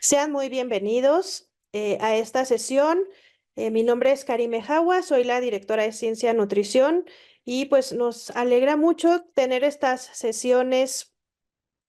Sean muy bienvenidos a esta sesión. Mi nombre es Karime Jawa, soy la directora de Ciencia Nutrición y pues nos alegra mucho tener estas sesiones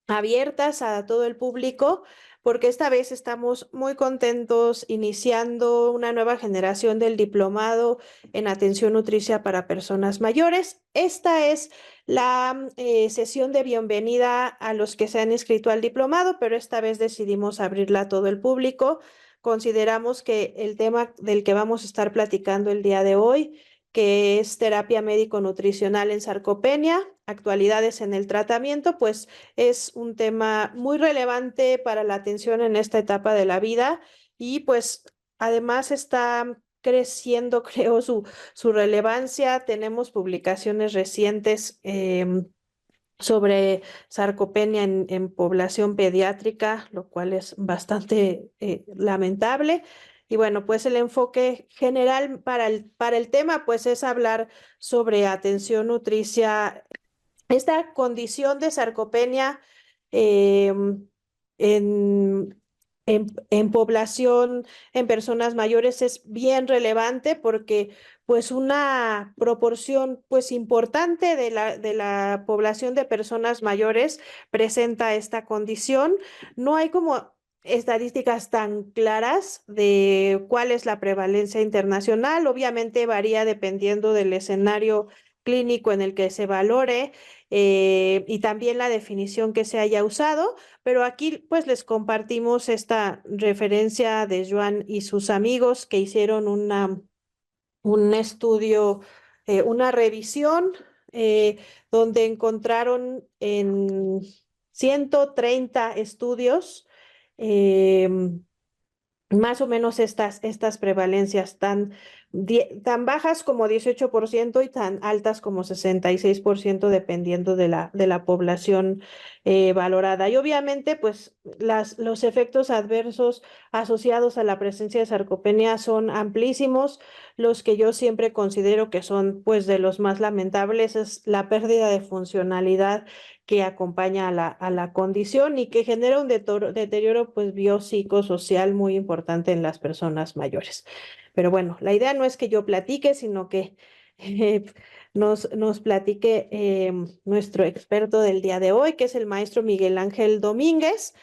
abiertas a todo el público, porque esta vez estamos muy contentos iniciando una nueva generación del diplomado en atención nutricia para personas mayores. Esta es la sesión de bienvenida a los que se han inscrito al diplomado, pero esta vez decidimos abrirla a todo el público. Consideramos que el tema del que vamos a estar platicando el día de hoy, que es terapia médico-nutricional en sarcopenia, actualidades en el tratamiento, pues es un tema muy relevante para la atención en esta etapa de la vida y pues además está creciendo, creo, su relevancia. Tenemos publicaciones recientes sobre sarcopenia en población pediátrica, lo cual es bastante lamentable. Y bueno, pues el enfoque general para el tema, pues es hablar sobre atención nutricia. Esta condición de sarcopenia em, en, en población, en personas mayores es bien relevante porque pues una proporción pues importante de la población de personas mayores presenta esta condición. No hay como estadísticas tan claras de cuál es la prevalencia internacional. Obviamente varía dependiendo del escenario clínico en el que se valore y también la definición que se haya usado, pero aquí pues les compartimos esta referencia de Joan y sus amigos que hicieron un estudio, una revisión donde encontraron en 130 estudios em, más o menos estas prevalencias tan bajas como 18% y tan altas como 66% dependiendo de la población valorada. Y obviamente, pues los efectos adversos asociados a la presencia de sarcopenia son amplísimos. Los que yo siempre considero que son pues de los más lamentables es la pérdida de funcionalidad que acompaña a la condición y que genera un deterioro pues biopsicosocial muy importante en las personas mayores. Pero bueno, la idea no es que yo platique, sino que eh, nos platique nuestro experto del día de hoy, que es el maestro Miguel Ángel Domínguez.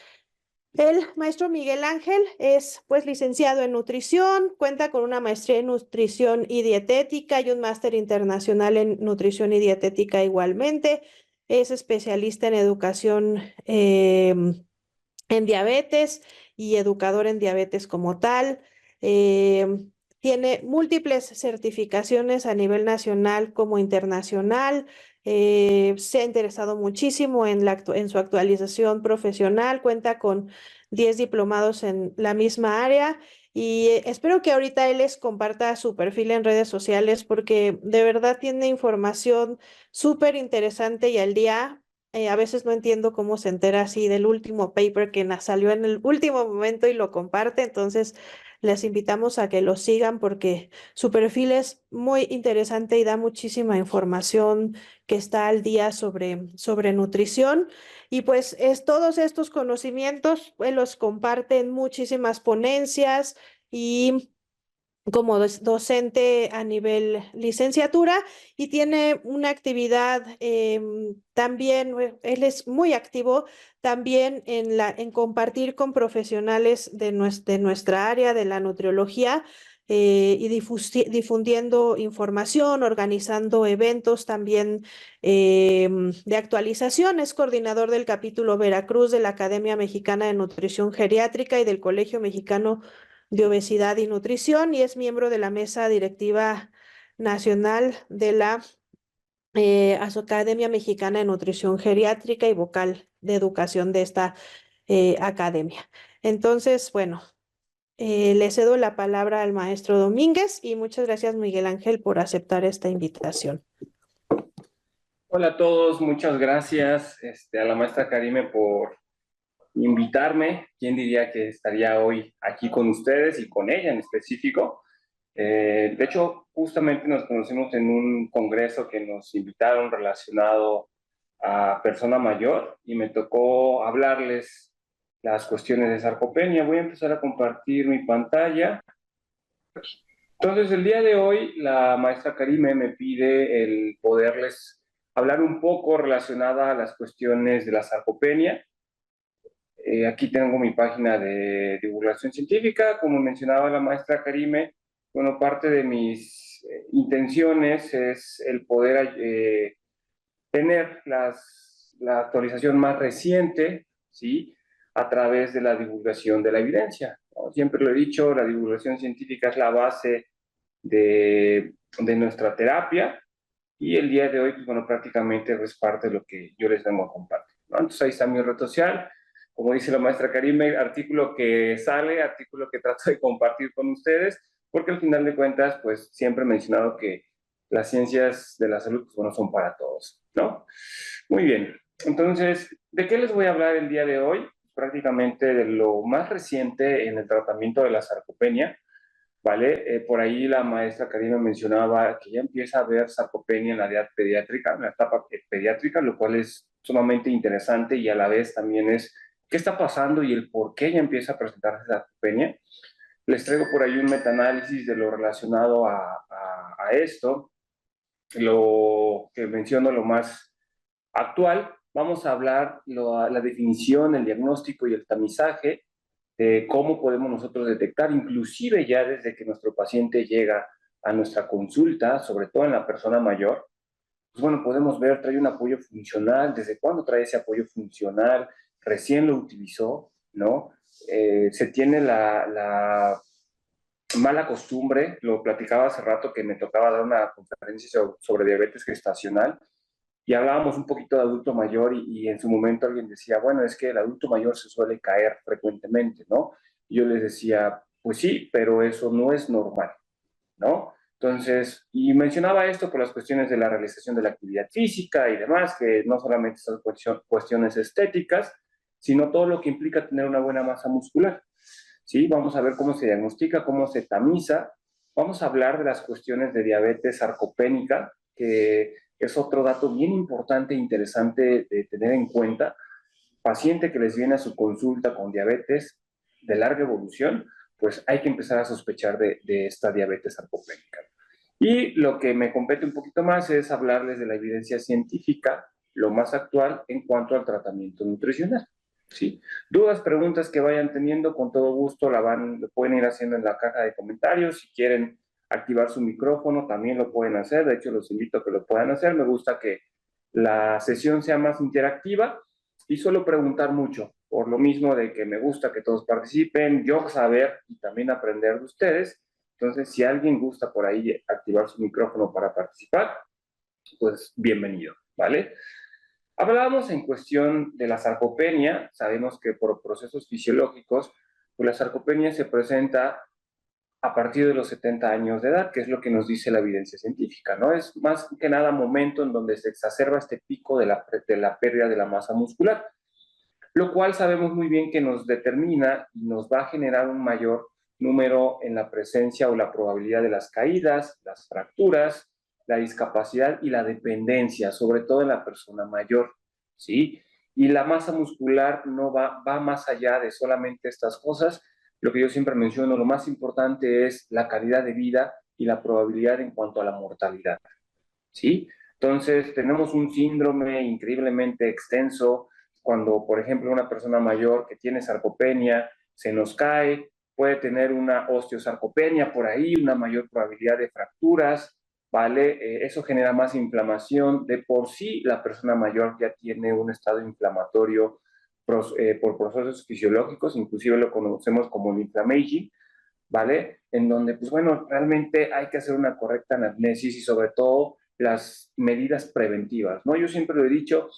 El maestro Miguel Ángel es pues licenciado en nutrición, cuenta con una maestría en nutrición y dietética y un máster internacional en nutrición y dietética igualmente. Es especialista en educación en diabetes y educador en diabetes como tal. Tiene múltiples certificaciones a nivel nacional como internacional. Se ha interesado muchísimo en su actualización profesional. Cuenta con 10 diplomados en la misma área. Y espero que ahorita él les comparta su perfil en redes sociales porque de verdad tiene información súper interesante y al día. A veces no entiendo cómo se entera así del último paper que salió en el último momento y lo comparte. Entonces, les invitamos a que lo sigan porque su perfil es muy interesante y da muchísima información que está al día sobre nutrición. Y pues todos estos conocimientos, pues, los comparte en muchísimas ponencias y como docente a nivel licenciatura y tiene una actividad también, él es muy activo también en compartir con profesionales de nuestra área de la nutriología y difundiendo información, organizando eventos también de actualización. Es coordinador del capítulo Veracruz de la Academia Mexicana de Nutrición Geriátrica y del Colegio Mexicano de Obesidad y Nutrición y es miembro de la mesa directiva nacional de la Academia Mexicana de Nutrición Geriátrica y vocal de educación de esta academia. Entonces, bueno, le cedo la palabra al maestro Domínguez y muchas gracias, Miguel Ángel, por aceptar esta invitación. Hola a todos, muchas gracias a la maestra Karime por invitarme. ¿Quién diría que estaría hoy aquí con ustedes y con ella en específico? De hecho, justamente nos conocimos en un congreso que nos invitaron relacionado a persona mayor y me tocó hablarles las cuestiones de sarcopenia. Voy a empezar a compartir mi pantalla. Entonces, el día de hoy, la maestra Karime me pide el poderles hablar un poco relacionada a las cuestiones de la sarcopenia. Aquí tengo mi página de divulgación científica. Como mencionaba la maestra Karime, bueno, parte de mis intenciones es el poder tener la actualización más reciente, ¿sí? A través de la divulgación de la evidencia, ¿no? Siempre lo he dicho, la divulgación científica es la base de nuestra terapia, y el día de hoy, pues bueno, prácticamente es parte de lo que yo les vengo a compartir, ¿no? Entonces ahí está mi red social, como dice la maestra Karime, artículo que sale, artículo que trato de compartir con ustedes, porque al final de cuentas, pues siempre he mencionado que las ciencias de la salud, pues bueno, son para todos, ¿no? Muy bien, entonces, ¿de qué les voy a hablar el día de hoy? Prácticamente de lo más reciente en el tratamiento de la sarcopenia, ¿vale? Por ahí la maestra Karina mencionaba que ya empieza a haber sarcopenia en la edad pediátrica, en la etapa pediátrica, lo cual es sumamente interesante, y a la vez también es qué está pasando y el por qué ya empieza a presentarse sarcopenia. Les traigo por ahí un metaanálisis de lo relacionado a esto, lo que menciono lo más actual. Vamos a hablar la definición, el diagnóstico y el tamizaje de cómo podemos nosotros detectar, inclusive ya desde que nuestro paciente llega a nuestra consulta, sobre todo en la persona mayor. Pues bueno, podemos ver, trae un apoyo funcional, desde cuándo trae ese apoyo funcional, recién lo utilizó, ¿no? Se tiene la mala costumbre, lo platicaba hace rato que me tocaba dar una conferencia sobre diabetes gestacional, y hablábamos un poquito de adulto mayor, y en su momento alguien decía, bueno, es que el adulto mayor se suele caer frecuentemente, ¿no? Y yo les decía, pues sí, pero eso no es normal, ¿no? Entonces, y mencionaba esto por las cuestiones de la realización de la actividad física y demás, que no solamente son cuestiones estéticas, sino todo lo que implica tener una buena masa muscular, ¿sí? Vamos a ver cómo se diagnostica, cómo se tamiza. Vamos a hablar de las cuestiones de diabetes sarcopénica, que es otro dato bien importante e interesante de tener en cuenta. Paciente que les viene a su consulta con diabetes de larga evolución, pues hay que empezar a sospechar de esta diabetes sarcopénica. Y lo que me compete un poquito más es hablarles de la evidencia científica, lo más actual en cuanto al tratamiento nutricional, ¿sí? Dudas, preguntas que vayan teniendo, con todo gusto lo pueden ir haciendo en la caja de comentarios. Si quieren activar su micrófono, también lo pueden hacer. De hecho, los invito a que lo puedan hacer. Me gusta que la sesión sea más interactiva, y suelo preguntar mucho, por lo mismo de que me gusta que todos participen, yo saber y también aprender de ustedes. Entonces, si alguien gusta por ahí activar su micrófono para participar, pues bienvenido, ¿vale? Hablábamos en cuestión de la sarcopenia. Sabemos que por procesos fisiológicos, pues la sarcopenia se presenta a partir de los 70 años de edad, que es lo que nos dice la evidencia científica, ¿no? Es más que nada momento en donde se exacerba este pico de la pérdida de la masa muscular, lo cual sabemos muy bien que nos determina y nos va a generar un mayor número en la presencia o la probabilidad de las caídas, las fracturas, la discapacidad y la dependencia, sobre todo en la persona mayor, ¿sí? Y la masa muscular no va más allá de solamente estas cosas. Lo que yo siempre menciono, lo más importante es la calidad de vida y la probabilidad en cuanto a la mortalidad, ¿sí? Entonces, tenemos un síndrome increíblemente extenso cuando, por ejemplo, una persona mayor que tiene sarcopenia se nos cae, puede tener una osteosarcopenia por ahí, una mayor probabilidad de fracturas, ¿vale? Eso genera más inflamación. De por sí, la persona mayor ya tiene un estado inflamatorio por procesos fisiológicos, inclusive lo conocemos como el inflammation, ¿vale? En donde, pues bueno, realmente hay que hacer una correcta anamnesis y sobre todo las medidas preventivas, ¿no? Yo siempre lo he dicho,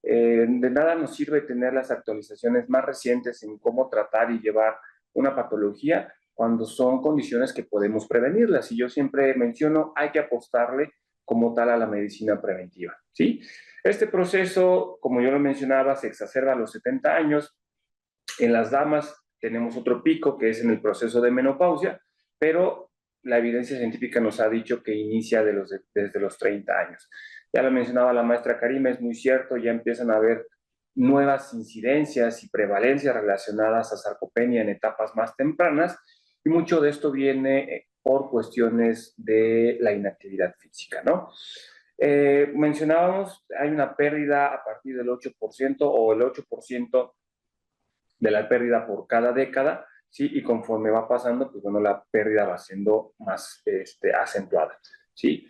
de nada nos sirve tener las actualizaciones más recientes en cómo tratar y llevar una patología cuando son condiciones que podemos prevenirlas. Y yo siempre menciono, hay que apostarle como tal a la medicina preventiva, ¿sí? Este proceso, como yo lo mencionaba, se exacerba a los 70 años. En las damas tenemos otro pico que es en el proceso de menopausia, pero la evidencia científica nos ha dicho que inicia desde los 30 años. Ya lo mencionaba la maestra Karima, es muy cierto, ya empiezan a haber nuevas incidencias y prevalencias relacionadas a sarcopenia en etapas más tempranas, y mucho de esto viene por cuestiones de la inactividad física, ¿no? Mencionábamos, hay una pérdida a partir del 8% o el 8% de la pérdida por cada década, ¿sí? Y conforme va pasando, pues bueno, la pérdida va siendo más acentuada, ¿sí?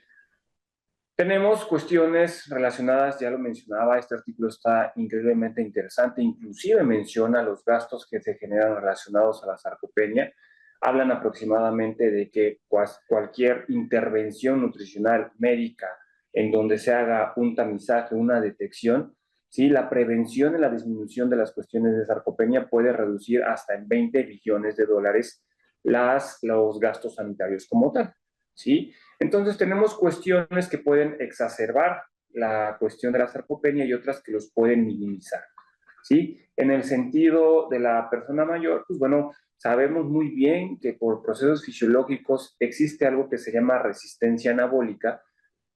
Tenemos cuestiones relacionadas, ya lo mencionaba, este artículo está increíblemente interesante, inclusive menciona los gastos que se generan relacionados a la sarcopenia. Hablan aproximadamente de que cualquier intervención nutricional médica en donde se haga un tamizaje, una detección, ¿sí? La prevención y la disminución de las cuestiones de sarcopenia puede reducir hasta en 20 billones de dólares los gastos sanitarios como tal, ¿sí? Entonces tenemos cuestiones que pueden exacerbar la cuestión de la sarcopenia y otras que los pueden minimizar, ¿sí? En el sentido de la persona mayor, pues bueno, sabemos muy bien que por procesos fisiológicos existe algo que se llama resistencia anabólica,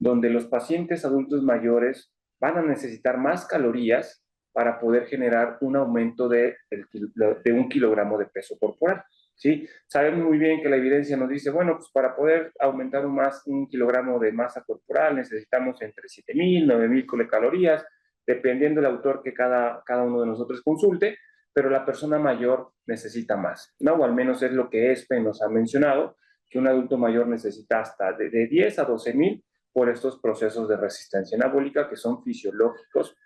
donde los pacientes adultos mayores van a necesitar más calorías para poder generar un aumento de 1 kilogramo de peso corporal, ¿sí? Sabemos muy bien que la evidencia nos dice, bueno, pues para poder aumentar 1 kilogramo de masa corporal necesitamos entre 7,000, 9,000 kilocalorías, dependiendo del autor que cada uno de nosotros consulte, pero la persona mayor necesita más, ¿no? O al menos es lo que ESPE nos ha mencionado, que un adulto mayor necesita hasta de 10 a 12,000 por estos procesos de resistencia anabólica que son fisiológicos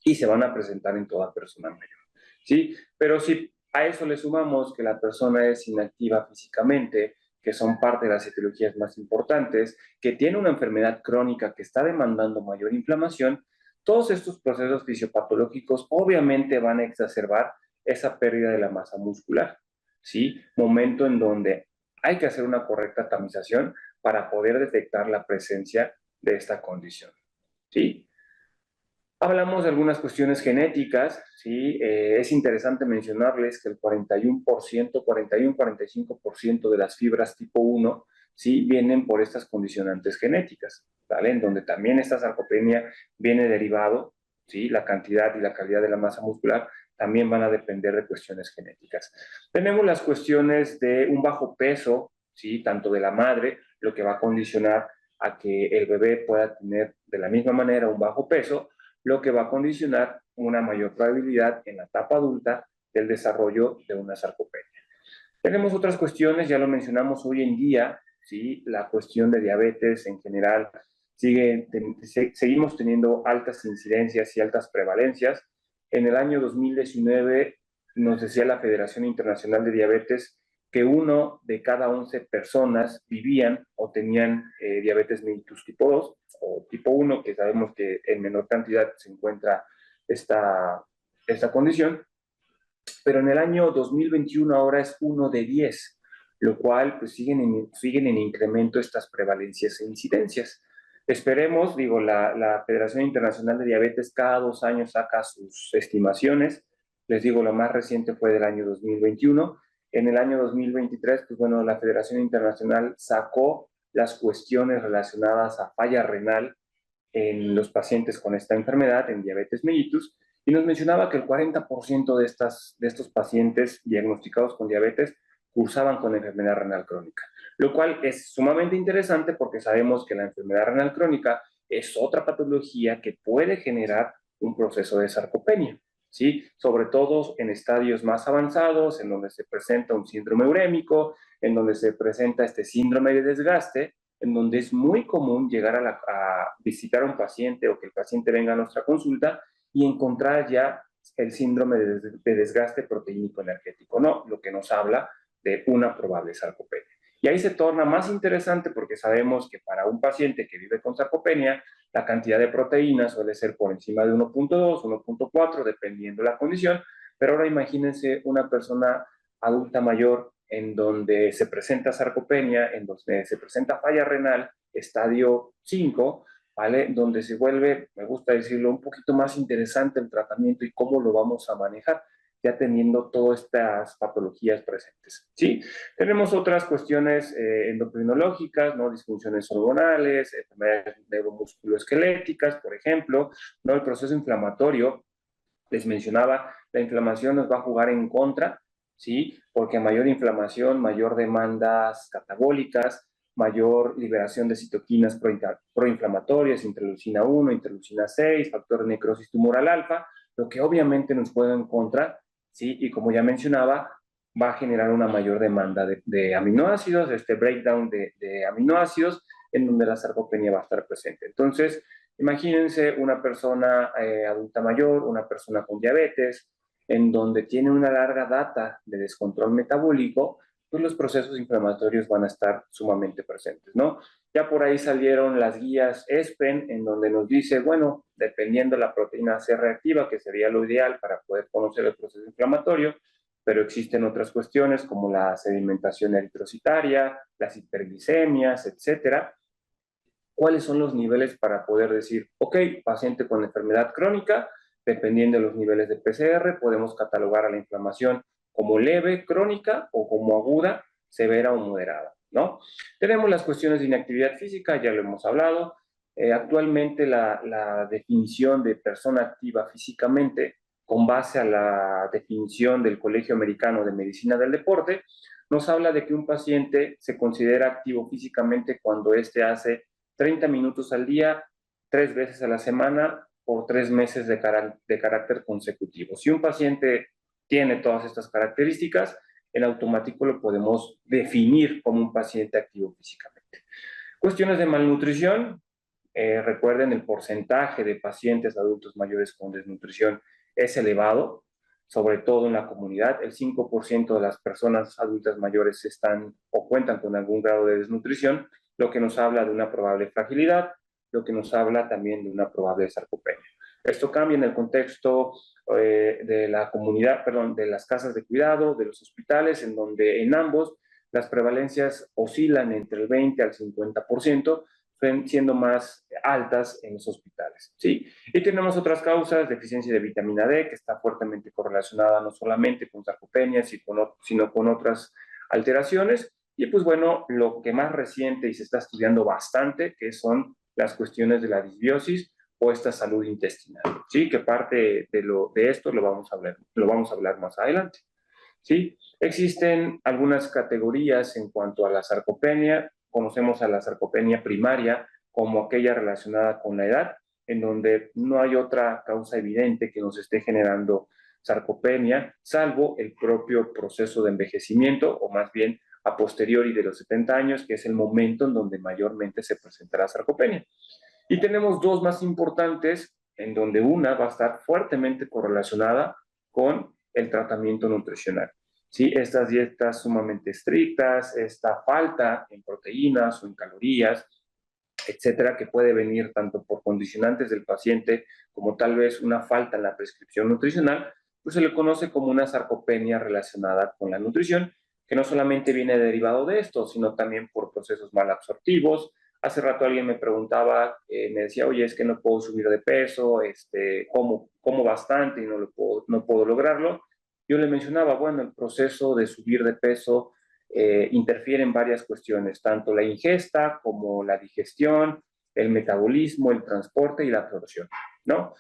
y se van a presentar en toda persona mayor, ¿sí? Pero si a eso le sumamos que la persona es inactiva físicamente, que son parte de las etiologías más importantes, que tiene una enfermedad crónica que está demandando mayor inflamación, todos estos procesos fisiopatológicos obviamente van a exacerbar esa pérdida de la masa muscular, ¿sí? Momento en donde hay que hacer una correcta tamización para poder detectar la presencia de esta condición, ¿sí? Hablamos de algunas cuestiones genéticas, ¿sí? Es interesante mencionarles que el 41%, 41-45% de las fibras tipo 1, ¿sí? Vienen por estas condicionantes genéticas, ¿vale? En donde también esta sarcopenia viene derivado, ¿sí? La cantidad y la calidad de la masa muscular también van a depender de cuestiones genéticas. Tenemos las cuestiones de un bajo peso, ¿sí? Tanto de la madre, lo que va a condicionar a que el bebé pueda tener de la misma manera un bajo peso, lo que va a condicionar una mayor probabilidad en la etapa adulta del desarrollo de una sarcopenia. Tenemos otras cuestiones, ya lo mencionamos hoy en día, ¿sí? La cuestión de diabetes en general, seguimos teniendo altas incidencias y altas prevalencias. En el año 2019 nos decía la Federación Internacional de Diabetes que 1 de cada 11 personas vivían o tenían diabetes mellitus tipo 2 o tipo 1, que sabemos que en menor cantidad se encuentra esta condición, pero en el año 2021 ahora es 1 de 10, lo cual pues siguen en incremento estas prevalencias e incidencias. Esperemos, digo, la Federación Internacional de Diabetes cada 2 años saca sus estimaciones. Les digo, la más reciente fue del año 2021. En el año 2023, pues bueno, la Federación Internacional sacó las cuestiones relacionadas a falla renal en los pacientes con esta enfermedad, en diabetes mellitus, y nos mencionaba que el 40% de estos pacientes diagnosticados con diabetes cursaban con enfermedad renal crónica, lo cual es sumamente interesante porque sabemos que la enfermedad renal crónica es otra patología que puede generar un proceso de sarcopenia, ¿sí? Sobre todo en estadios más avanzados, en donde se presenta un síndrome urémico, en donde se presenta este síndrome de desgaste, en donde es muy común llegar a visitar a un paciente o que el paciente venga a nuestra consulta y encontrar ya el síndrome de desgaste proteínico energético, ¿no? Lo que nos habla de una probable sarcopenia. Y ahí se torna más interesante porque sabemos que para un paciente que vive con sarcopenia, la cantidad de proteínas suele ser por encima de 1.2, 1.4, dependiendo la condición, pero ahora imagínense una persona adulta mayor en donde se presenta sarcopenia, en donde se presenta falla renal, estadio 5, ¿vale? Donde se vuelve, me gusta decirlo, un poquito más interesante el tratamiento y cómo lo vamos a manejar, ya teniendo todas estas patologías presentes, ¿sí? Tenemos otras cuestiones endocrinológicas, ¿no? Disfunciones hormonales, enfermedades neuromusculoesqueléticas, por ejemplo, ¿no? El proceso inflamatorio les mencionaba, la inflamación nos va a jugar en contra, ¿sí? Porque a mayor inflamación, mayor demandas catabólicas, mayor liberación de citoquinas proinflamatorias, interleucina 1, interleucina 6, factor de necrosis tumoral alfa, lo que obviamente nos juega en contra, ¿sí? Y como ya mencionaba, va a generar una mayor demanda de aminoácidos, este breakdown de aminoácidos, en donde la sarcopenia va a estar presente. Entonces, imagínense una persona adulta mayor, una persona con diabetes, en donde tiene una larga data de descontrol metabólico, pues los procesos inflamatorios van a estar sumamente presentes, ¿no? Ya por ahí salieron las guías ESPEN, en donde nos dice, bueno, dependiendo de la proteína C reactiva, que sería lo ideal para poder conocer el proceso inflamatorio, pero existen otras cuestiones como la sedimentación eritrocitaria, las hiperglicemias, etcétera. ¿Cuáles son los niveles para poder decir, ok, paciente con enfermedad crónica, dependiendo de los niveles de PCR, podemos catalogar a la inflamación como leve, crónica o como aguda, severa o moderada, ¿no? Tenemos las cuestiones de inactividad física, ya lo hemos hablado. Actualmente la definición de persona activa físicamente, con base a la definición del Colegio Americano de Medicina del Deporte, nos habla de que un paciente se considera activo físicamente cuando éste hace 30 minutos al día, 3 veces a la semana, por 3 meses de carácter consecutivo. Si un paciente tiene todas estas características, en automático lo podemos definir como un paciente activo físicamente. Cuestiones de malnutrición. Recuerden, el porcentaje de pacientes adultos mayores con desnutrición es elevado, sobre todo en la comunidad. El 5% de las personas adultas mayores están o cuentan con algún grado de desnutrición, lo que nos habla de una probable fragilidad, lo que nos habla también de una probable sarcopenia. Esto cambia en el contexto de la comunidad, perdón, de las casas de cuidado, de los hospitales, en donde en ambos las prevalencias oscilan entre el 20 al 50%, siendo más altas en los hospitales, ¿sí? Y tenemos otras causas, deficiencia de vitamina D, que está fuertemente correlacionada no solamente con sarcopenia, sino con otras alteraciones. Y pues bueno, lo que más reciente y se está estudiando bastante, que son las cuestiones de la disbiosis o esta salud intestinal, ¿sí? Que parte de esto lo vamos a hablar más adelante, ¿sí? Existen algunas categorías en cuanto a la sarcopenia. Conocemos a la sarcopenia primaria como aquella relacionada con la edad, en donde no hay otra causa evidente que nos esté generando sarcopenia, salvo el propio proceso de envejecimiento, o más bien a posteriori de los 70 años, que es el momento en donde mayormente se presentará sarcopenia. Y tenemos dos más importantes, en donde una va a estar fuertemente correlacionada con el tratamiento nutricional. ¿Sí? Estas dietas sumamente estrictas, esta falta en proteínas o en calorías, etcétera, que puede venir tanto por condicionantes del paciente como tal vez una falta en la prescripción nutricional, pues se le conoce como una sarcopenia relacionada con la nutrición, que no solamente viene derivado de esto, sino también por procesos mal absortivos. Hace rato alguien me preguntaba, me decía, oye, es que no puedo subir de peso, como bastante y no puedo lograrlo. Yo le mencionaba, bueno, el proceso de subir de peso interfiere en varias cuestiones, tanto la ingesta como la digestión, el metabolismo, el transporte y la absorción, ¿no?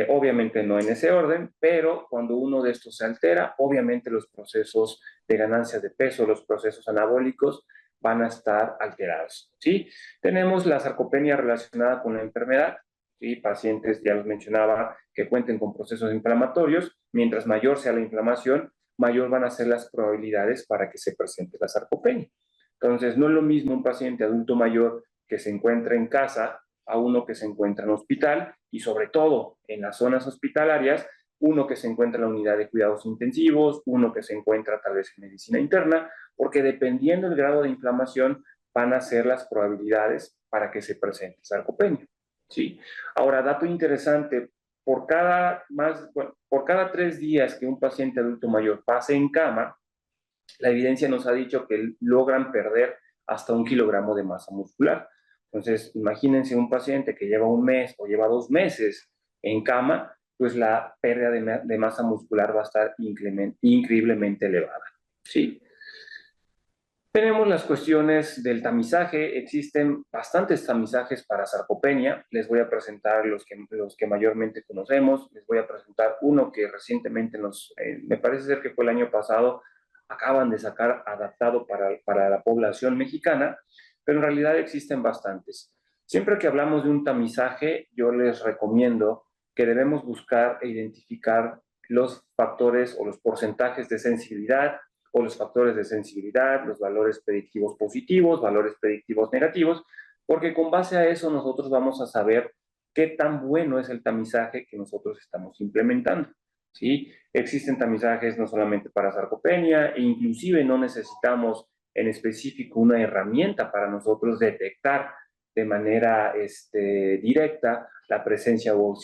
Obviamente no en ese orden, pero cuando uno de estos se altera, obviamente los procesos de ganancia de peso, los procesos anabólicos, van a estar alterados, ¿sí? Tenemos la sarcopenia relacionada con la enfermedad, ¿sí? Pacientes, ya los mencionaba, que cuenten con procesos inflamatorios. Mientras mayor sea la inflamación, mayor van a ser las probabilidades para que se presente la sarcopenia. Entonces, no es lo mismo un paciente adulto mayor que se encuentra en casa a uno que se encuentra en hospital, y sobre todo en las zonas hospitalarias, uno que se encuentra en la unidad de cuidados intensivos, uno que se encuentra tal vez en medicina interna, porque dependiendo del grado de inflamación van a ser las probabilidades para que se presente sarcopenia, ¿sí? Ahora, dato interesante, por cada 3 días que un paciente adulto mayor pase en cama, la evidencia nos ha dicho que logran perder hasta 1 kilogramo de masa muscular. Entonces, imagínense un paciente que lleva 1 mes o lleva 2 meses en cama, pues la pérdida de masa muscular va a estar increíblemente elevada, ¿sí? Tenemos las cuestiones del tamizaje. Existen bastantes tamizajes para sarcopenia. Les voy a presentar los que mayormente conocemos. Les voy a presentar uno que recientemente me parece ser que fue el año pasado, acaban de sacar adaptado para la población mexicana, pero en realidad existen bastantes. Siempre que hablamos de un tamizaje, yo les recomiendo que debemos buscar e identificar los factores o los porcentajes de sensibilidad, o los factores de sensibilidad, los valores predictivos positivos, valores predictivos negativos, porque con base a eso nosotros vamos a saber qué tan bueno es el tamizaje que nosotros estamos implementando. ¿Sí? Existen tamizajes no solamente para sarcopenia, e inclusive no necesitamos en específico una herramienta para nosotros detectar de manera directa la presencia o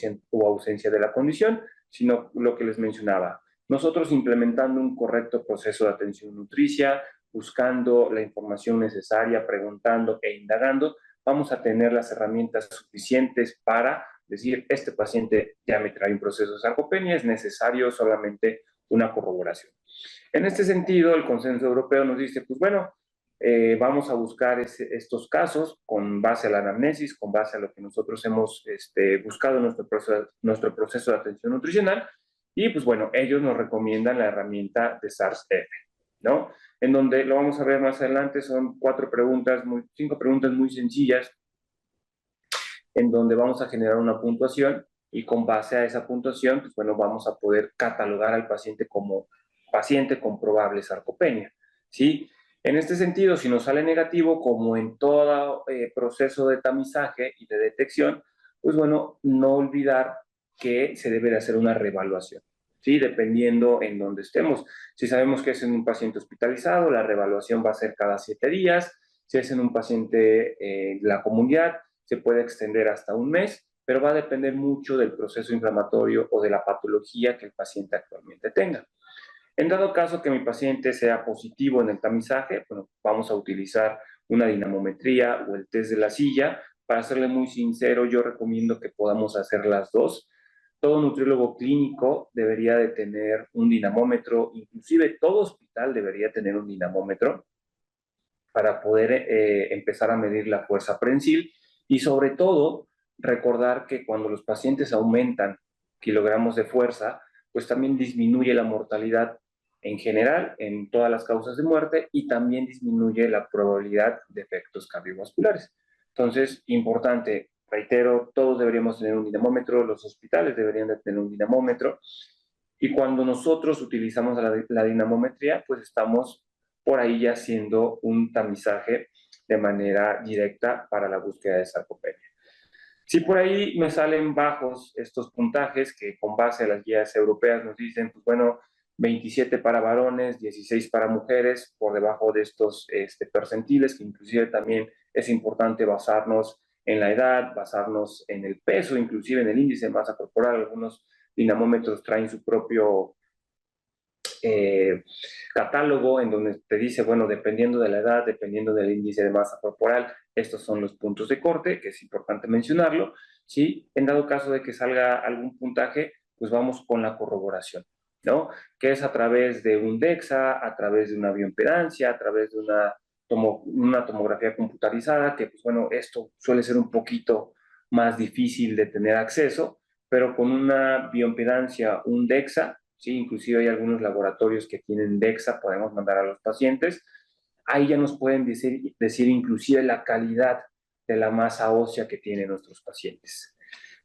ausencia de la condición, sino lo que les mencionaba. Nosotros implementando un correcto proceso de atención nutricia, buscando la información necesaria, preguntando e indagando, vamos a tener las herramientas suficientes para decir, este paciente ya me trae un proceso de sarcopenia, es necesario solamente una corroboración. En este sentido, el consenso europeo nos dice, pues bueno, vamos a buscar estos casos con base a la anamnesis, con base a lo que nosotros hemos buscado en nuestro proceso de atención nutricional, y pues bueno, ellos nos recomiendan la herramienta de SARS-F, ¿no? En donde lo vamos a ver más adelante, son 5 preguntas muy sencillas, en donde vamos a generar una puntuación, y con base a esa puntuación, pues bueno, vamos a poder catalogar al paciente como paciente con probable sarcopenia, ¿sí? En este sentido, si nos sale negativo, como en todo proceso de tamizaje y de detección, pues bueno, no olvidar que se debe de hacer una reevaluación, ¿sí? Dependiendo en dónde estemos. Si sabemos que es en un paciente hospitalizado, la reevaluación va a ser cada 7 días. Si es en un paciente de la comunidad, se puede extender hasta un mes, pero va a depender mucho del proceso inflamatorio o de la patología que el paciente actualmente tenga. En dado caso que mi paciente sea positivo en el tamizaje, bueno, vamos a utilizar una dinamometría o el test de la silla. Para serle muy sincero, yo recomiendo que podamos hacer las dos. Todo nutriólogo clínico debería de tener un dinamómetro, inclusive todo hospital debería tener un dinamómetro para poder empezar a medir la fuerza prensil, y sobre todo recordar que cuando los pacientes aumentan kilogramos de fuerza, pues también disminuye la mortalidad en general en todas las causas de muerte, y también disminuye la probabilidad de efectos cardiovasculares. Entonces, importante, reitero, todos deberíamos tener un dinamómetro, los hospitales deberían de tener un dinamómetro, y cuando nosotros utilizamos la dinamometría, pues estamos por ahí ya haciendo un tamizaje de manera directa para la búsqueda de sarcopenia. Si por ahí me salen bajos estos puntajes, que con base a las guías europeas nos dicen, pues bueno, 27 para varones, 16 para mujeres, por debajo de estos percentiles, que inclusive también es importante basarnos en la edad, basarnos en el peso, inclusive en el índice de masa corporal. Algunos dinamómetros traen su propio catálogo en donde te dice, bueno, dependiendo de la edad, dependiendo del índice de masa corporal, estos son los puntos de corte, que es importante mencionarlo, ¿sí? En dado caso de que salga algún puntaje, pues vamos con la corroboración, ¿no? Que es a través de un DEXA, a través de una bioimpedancia, a través de una tomografía computarizada, que pues bueno, esto suele ser un poquito más difícil de tener acceso, pero con una bioimpedancia, un DEXA, ¿sí? Inclusive hay algunos laboratorios que tienen DEXA, podemos mandar a los pacientes. Ahí ya nos pueden decir inclusive la calidad de la masa ósea que tienen nuestros pacientes.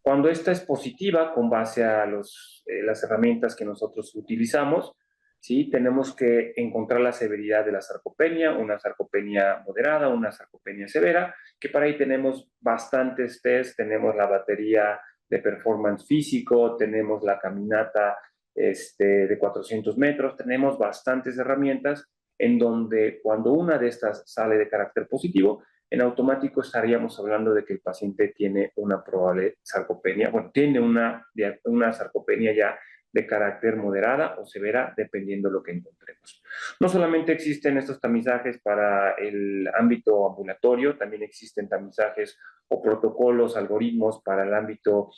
Cuando esta es positiva, con base a las herramientas que nosotros utilizamos, ¿sí? Tenemos que encontrar la severidad de la sarcopenia, una sarcopenia moderada, una sarcopenia severa, que para ahí tenemos bastantes test, tenemos la batería de performance físico, tenemos la caminata de 400 metros, tenemos bastantes herramientas en donde cuando una de estas sale de carácter positivo, en automático estaríamos hablando de que el paciente tiene una probable sarcopenia, bueno, tiene una sarcopenia ya de carácter moderada o severa, dependiendo de lo que encontremos. No solamente existen estos tamizajes para el ámbito ambulatorio, también existen tamizajes o protocolos, algoritmos para el ámbito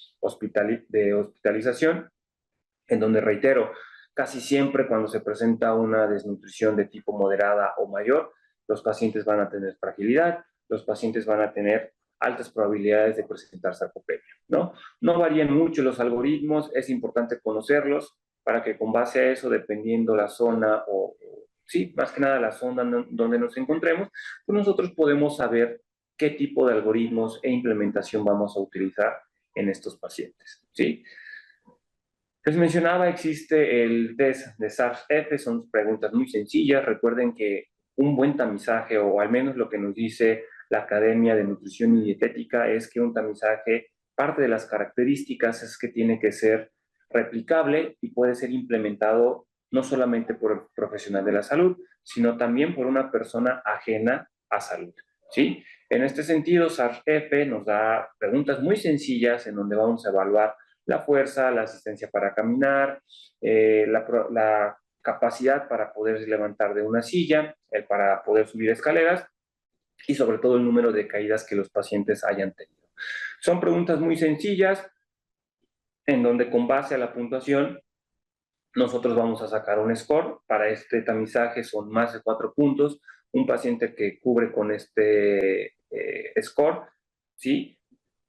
de hospitalización, en donde, reitero, casi siempre cuando se presenta una desnutrición de tipo moderada o mayor, los pacientes van a tener fragilidad, los pacientes van a tener altas probabilidades de presentar sarcopenia, ¿no? No varían mucho los algoritmos, es importante conocerlos para que con base a eso, dependiendo la zona sí, más que nada la zona donde nos encontremos, pues nosotros podemos saber qué tipo de algoritmos e implementación vamos a utilizar en estos pacientes, ¿sí? Les mencionaba, existe el test de SARS-F, son preguntas muy sencillas. Recuerden que un buen tamizaje, o al menos lo que nos dice la Academia de Nutrición y Dietética, es que un tamizaje, parte de las características es que tiene que ser replicable y puede ser implementado no solamente por el profesional de la salud, sino también por una persona ajena a salud, ¿sí? En este sentido, SARS-F nos da preguntas muy sencillas en donde vamos a evaluar la fuerza, la asistencia para caminar, la capacidad para poder levantar de una silla, para poder subir escaleras y sobre todo el número de caídas que los pacientes hayan tenido. Son preguntas muy sencillas en donde con base a la puntuación nosotros vamos a sacar un score. Para este tamizaje son más de 4 puntos. Un paciente que cubre con este score, ¿sí?,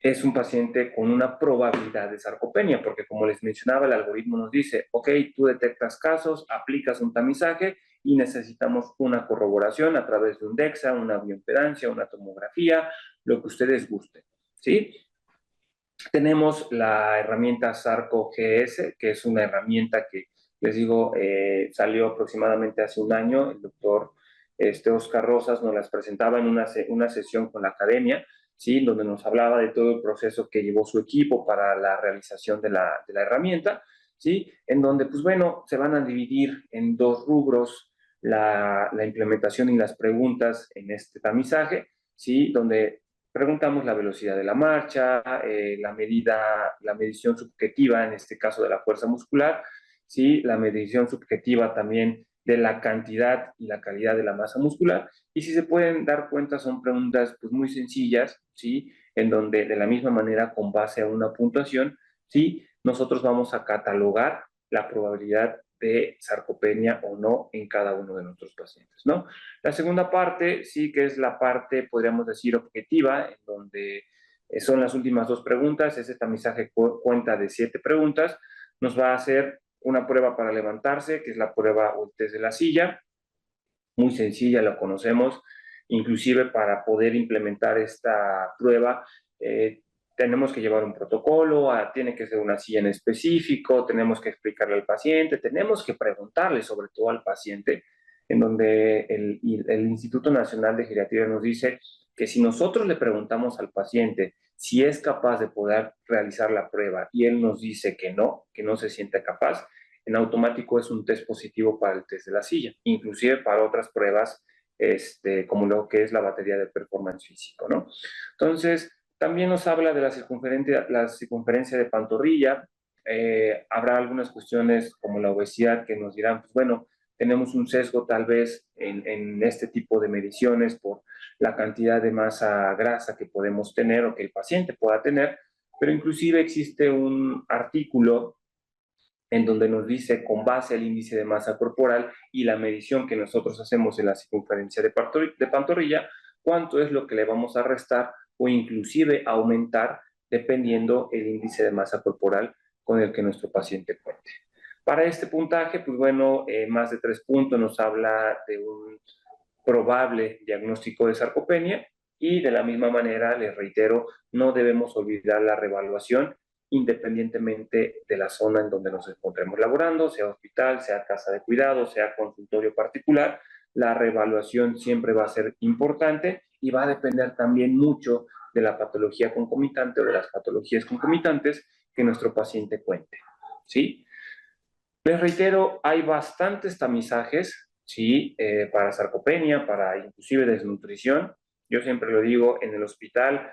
es un paciente con una probabilidad de sarcopenia, porque como les mencionaba, el algoritmo nos dice, ok, tú detectas casos, aplicas un tamizaje y necesitamos una corroboración a través de un DEXA, una bioimpedancia, una tomografía, lo que ustedes gusten, ¿sí? Tenemos la herramienta Sarco-GS, que es una herramienta que, les digo, salió aproximadamente hace un año. El doctor Oscar Rosas nos las presentaba en una sesión con la academia, ¿sí?, donde nos hablaba de todo el proceso que llevó su equipo para la realización de la herramienta, ¿sí?, en donde, pues bueno, se van a dividir en 2 rubros la implementación y las preguntas en este tamizaje, ¿sí?, donde preguntamos la velocidad de la marcha, la medición subjetiva, en este caso de la fuerza muscular, ¿sí?, la medición subjetiva también de la cantidad y la calidad de la masa muscular. Y si se pueden dar cuenta, son preguntas pues muy sencillas, ¿sí?, en donde de la misma manera, con base a una puntuación, ¿sí?, nosotros vamos a catalogar la probabilidad de sarcopenia o no en cada uno de nuestros pacientes, ¿no? La segunda parte sí que es la parte, podríamos decir, objetiva, en donde son las últimas 2 preguntas. Ese tamizaje cuenta de 7 preguntas. Nos va a hacer una prueba para levantarse, que es la prueba o el test de la silla. Muy sencilla, lo conocemos. Inclusive para poder implementar esta prueba, tenemos que llevar un protocolo, tiene que ser una silla en específico, tenemos que explicarle al paciente, tenemos que preguntarle sobre todo al paciente, en donde el Instituto Nacional de Geriatría nos dice que si nosotros le preguntamos al paciente si es capaz de poder realizar la prueba y él nos dice que no se siente capaz, en automático es un test positivo para el test de la silla, inclusive para otras pruebas, como lo que es la batería de performance físico, ¿no? Entonces, también nos habla de la circunferencia de pantorrilla. Habrá algunas cuestiones como la obesidad que nos dirán, pues bueno, tenemos un sesgo tal vez en este tipo de mediciones por la cantidad de masa grasa que podemos tener o que el paciente pueda tener, pero inclusive existe un artículo en donde nos dice, con base al índice de masa corporal y la medición que nosotros hacemos en la circunferencia de pantorrilla, cuánto es lo que le vamos a restar o inclusive aumentar dependiendo el índice de masa corporal con el que nuestro paciente cuente. Para este puntaje, pues bueno, más de 3 puntos nos habla de un probable diagnóstico de sarcopenia y de la misma manera, les reitero, no debemos olvidar la reevaluación independientemente de la zona en donde nos encontremos laborando, sea hospital, sea casa de cuidado, sea consultorio particular. La reevaluación siempre va a ser importante y va a depender también mucho de la patología concomitante o de las patologías concomitantes que nuestro paciente cuente, ¿sí? Les reitero, hay bastantes tamizajes, ¿sí? Para sarcopenia, para inclusive desnutrición. Yo siempre lo digo, en el hospital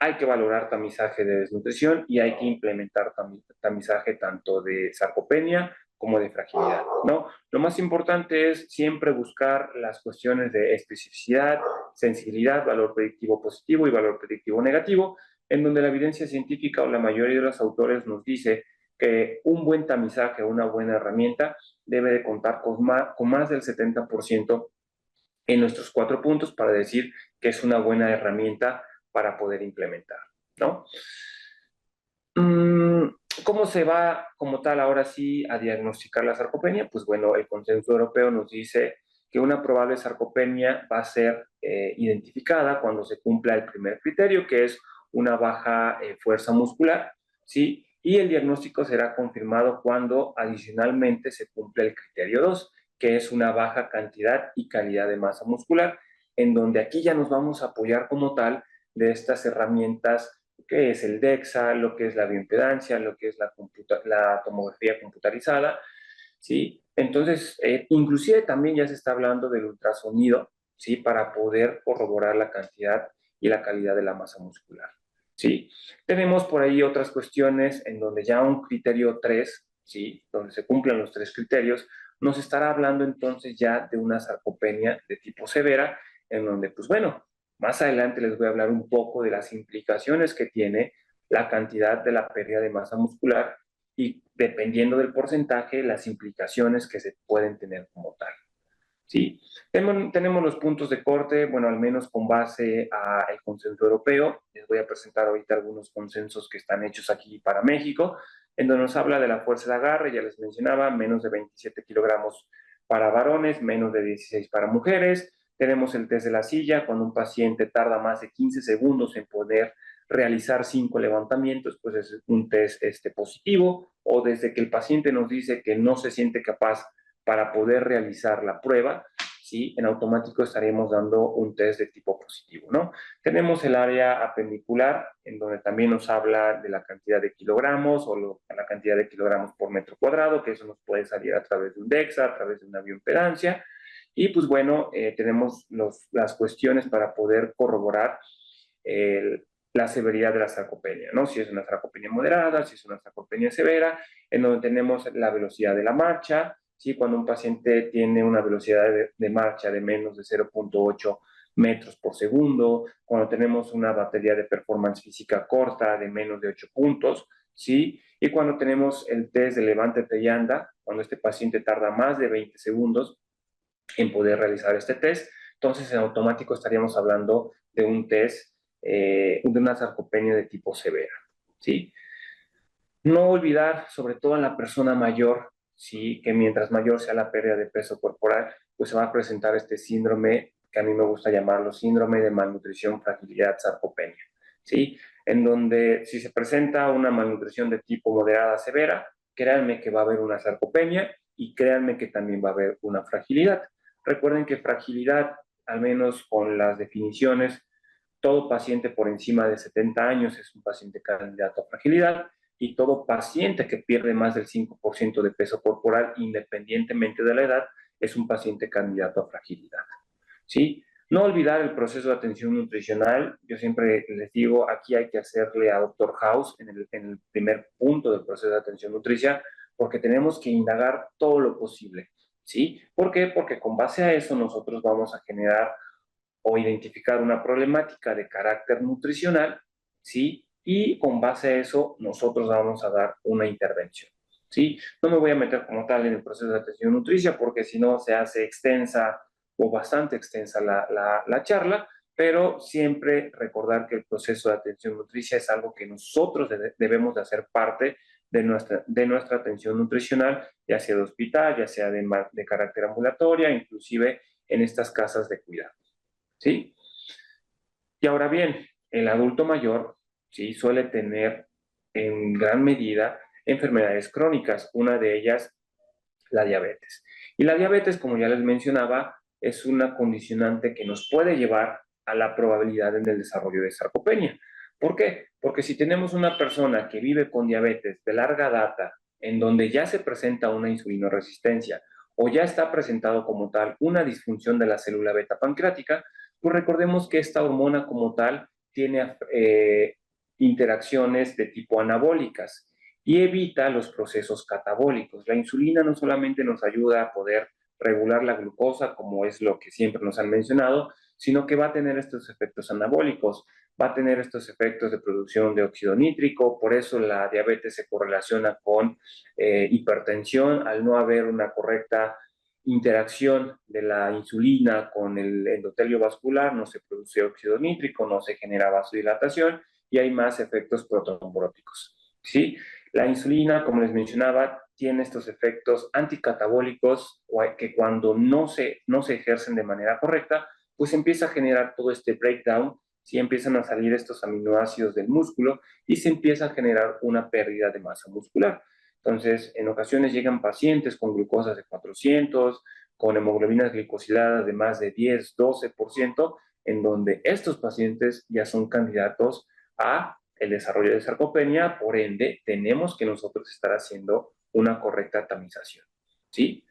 hay que valorar tamizaje de desnutrición y hay que implementar tamizaje tanto de sarcopenia como de fragilidad, ¿no? Lo más importante es siempre buscar las cuestiones de especificidad, sensibilidad, valor predictivo positivo y valor predictivo negativo, en donde la evidencia científica o la mayoría de los autores nos dice que un buen tamizaje, una buena herramienta, debe de contar con más del 70% en nuestros 4 puntos para decir que es una buena herramienta para poder implementar, ¿no? ¿Cómo se va como tal ahora sí a diagnosticar la sarcopenia? Pues bueno, el consenso europeo nos dice que una probable sarcopenia va a ser identificada cuando se cumpla el primer criterio, que es una baja fuerza muscular, ¿sí? Y el diagnóstico será confirmado cuando adicionalmente se cumple el criterio 2, que es una baja cantidad y calidad de masa muscular, en donde aquí ya nos vamos a apoyar como tal de estas herramientas que es el DEXA, lo que es la bioimpedancia, lo que es la tomografía computarizada, ¿sí? Entonces, inclusive también ya se está hablando del ultrasonido, ¿sí? Para poder corroborar la cantidad y la calidad de la masa muscular, ¿sí? Tenemos por ahí otras cuestiones en donde ya un criterio 3, ¿sí? Donde se cumplen los 3 criterios, nos estará hablando entonces ya de una sarcopenia de tipo severa, en donde, pues bueno, más adelante les voy a hablar un poco de las implicaciones que tiene la cantidad de la pérdida de masa muscular y dependiendo del porcentaje, las implicaciones que se pueden tener como tal. ¿Sí? Tenemos los puntos de corte, bueno, al menos con base al consenso europeo. Les voy a presentar ahorita algunos consensos que están hechos aquí para México, en donde nos habla de la fuerza de agarre, ya les mencionaba, menos de 27 kilogramos para varones, menos de 16 para mujeres. Tenemos el test de la silla, cuando un paciente tarda más de 15 segundos en poder realizar 5 levantamientos, pues es un test positivo, o desde que el paciente nos dice que no se siente capaz para poder realizar la prueba, ¿sí? En automático estaríamos dando un test de tipo positivo, ¿no? Tenemos el área apendicular, en donde también nos habla de la cantidad de kilogramos o la cantidad de kilogramos por metro cuadrado, que eso nos puede salir a través de un DEXA, a través de una bioimpedancia. Y pues bueno, tenemos las cuestiones para poder corroborar la severidad de la sarcopenia, ¿no? Si es una sarcopenia moderada, si es una sarcopenia severa, en donde tenemos la velocidad de la marcha, ¿sí? Cuando un paciente tiene una velocidad de marcha de menos de 0.8 metros por segundo, cuando tenemos una batería de performance física corta de menos de 8 puntos, ¿sí? Y cuando tenemos el test de levántate y anda, cuando este paciente tarda más de 20 segundos en poder realizar este test, entonces en automático estaríamos hablando de un test de una sarcopenia de tipo severa, ¿sí? No olvidar, sobre todo en la persona mayor, ¿sí? Que mientras mayor sea la pérdida de peso corporal, pues se va a presentar este síndrome, que a mí me gusta llamarlo síndrome de malnutrición, fragilidad, sarcopenia, ¿sí? En donde si se presenta una malnutrición de tipo moderada severa, créanme que va a haber una sarcopenia y créanme que también va a haber una fragilidad. Recuerden que fragilidad, al menos con las definiciones, todo paciente por encima de 70 años es un paciente candidato a fragilidad y todo paciente que pierde más del 5% de peso corporal, independientemente de la edad, es un paciente candidato a fragilidad. ¿Sí? No olvidar el proceso de atención nutricional. Yo siempre les digo, aquí hay que hacerle a Dr. House en el primer punto del proceso de atención nutricia, porque tenemos que indagar todo lo posible. ¿Sí? ¿Por qué? Porque con base a eso nosotros vamos a generar o identificar una problemática de carácter nutricional, ¿sí? Y con base a eso nosotros vamos a dar una intervención, ¿sí? No me voy a meter como tal en el proceso de atención nutricia porque si no se hace extensa o bastante extensa la charla, pero siempre recordar que el proceso de atención nutricia es algo que nosotros debemos de hacer parte de nuestra atención nutricional, ya sea de hospital, ya sea de carácter ambulatoria, inclusive en estas casas de cuidado. ¿Sí? Y ahora bien, el adulto mayor, ¿sí? Suele tener en gran medida enfermedades crónicas, una de ellas la diabetes. Y la diabetes, como ya les mencionaba, es una condicionante que nos puede llevar a la probabilidad en el desarrollo de sarcopenia. ¿Por qué? Porque si tenemos una persona que vive con diabetes de larga data, en donde ya se presenta una insulinoresistencia o ya está presentado como tal una disfunción de la célula beta pancreática, pues recordemos que esta hormona como tal tiene interacciones de tipo anabólicas y evita los procesos catabólicos. La insulina no solamente nos ayuda a poder regular la glucosa, como es lo que siempre nos han mencionado, sino que va a tener estos efectos anabólicos, va a tener estos efectos de producción de óxido nítrico, por eso la diabetes se correlaciona con hipertensión, al no haber una correcta interacción de la insulina con el endotelio vascular, no se produce óxido nítrico, no se genera vasodilatación y hay más efectos protrombóticos, ¿sí? La insulina, como les mencionaba, tiene estos efectos anticatabólicos que cuando no se ejercen de manera correcta, pues empieza a generar todo este breakdown, ¿sí? Empiezan a salir estos aminoácidos del músculo y se empieza a generar una pérdida de masa muscular. Entonces, en ocasiones llegan pacientes con glucosas de 400, con hemoglobinas glicosiladas de más de 10, 12%, en donde estos pacientes ya son candidatos a el desarrollo de sarcopenia, por ende, tenemos que nosotros estar haciendo una correcta tamización, ¿sí?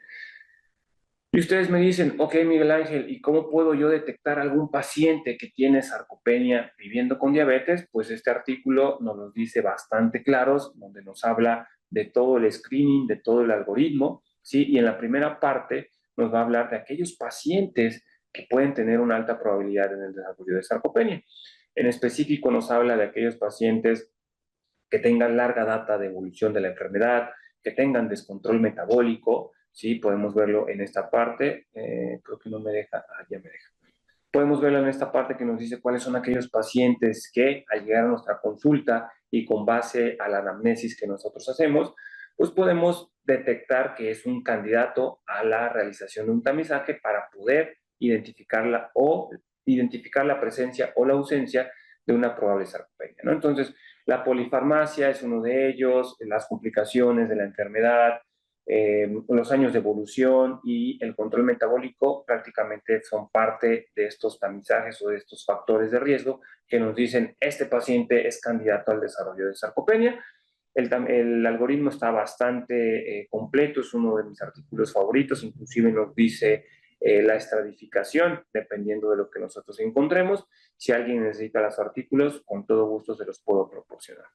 Y ustedes me dicen, ok, Miguel Ángel, ¿y cómo puedo yo detectar algún paciente que tiene sarcopenia viviendo con diabetes? Pues este artículo nos los dice bastante claros, donde nos habla de todo el screening, de todo el algoritmo, ¿sí? Y en la primera parte nos va a hablar de aquellos pacientes que pueden tener una alta probabilidad en el desarrollo de sarcopenia. En específico nos habla de aquellos pacientes que tengan larga data de evolución de la enfermedad, que tengan descontrol metabólico, ¿sí? Podemos verlo en esta parte, creo que no me deja, ya me deja. Podemos verlo en esta parte que nos dice cuáles son aquellos pacientes que al llegar a nuestra consulta y con base a la anamnesis que nosotros hacemos, pues podemos detectar que es un candidato a la realización de un tamizaje para poder identificarla o identificar la presencia o la ausencia de una probable sarcopenia, ¿no? Entonces, la polifarmacia es uno de ellos, las complicaciones de la enfermedad, los años de evolución y el control metabólico prácticamente son parte de estos tamizajes o de estos factores de riesgo que nos dicen este paciente es candidato al desarrollo de sarcopenia. El algoritmo está bastante completo, es uno de mis artículos favoritos, inclusive nos dice la estratificación, dependiendo de lo que nosotros encontremos. Si alguien necesita los artículos, con todo gusto se los puedo proporcionar.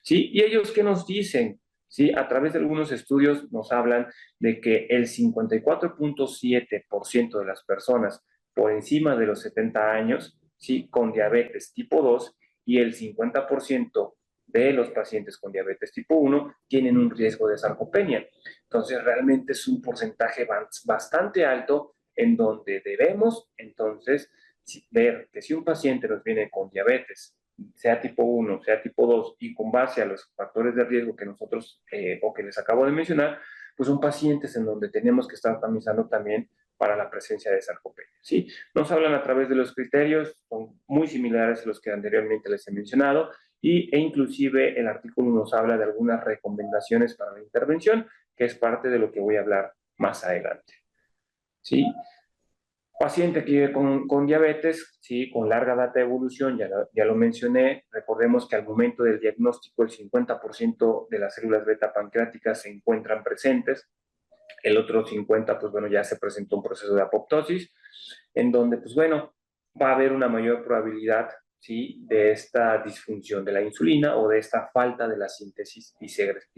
¿Sí? ¿Y ellos qué nos dicen? ¿Sí? A través de algunos estudios nos hablan de que el 54.7% de las personas por encima de los 70 años, ¿sí? Con diabetes tipo 2 y el 50% de los pacientes con diabetes tipo 1 tienen un riesgo de sarcopenia. Entonces, realmente es un porcentaje bastante alto en donde debemos, entonces, ver que si un paciente nos viene con diabetes, sea tipo 1, sea tipo 2, y con base a los factores de riesgo que nosotros o que les acabo de mencionar, pues son pacientes en donde tenemos que estar tamizando también para la presencia de sarcopenia, ¿sí? Nos hablan a través de los criterios, son muy similares a los que anteriormente les he mencionado, e inclusive el artículo nos habla de algunas recomendaciones para la intervención, que es parte de lo que voy a hablar más adelante, ¿sí? Paciente que vive con diabetes, sí, con larga data de evolución, ya lo mencioné, recordemos que al momento del diagnóstico el 50% de las células beta pancreáticas se encuentran presentes, el otro 50%, pues bueno, ya se presentó un proceso de apoptosis, en donde, pues bueno, va a haber una mayor probabilidad, ¿sí? De esta disfunción de la insulina o de esta falta de la síntesis y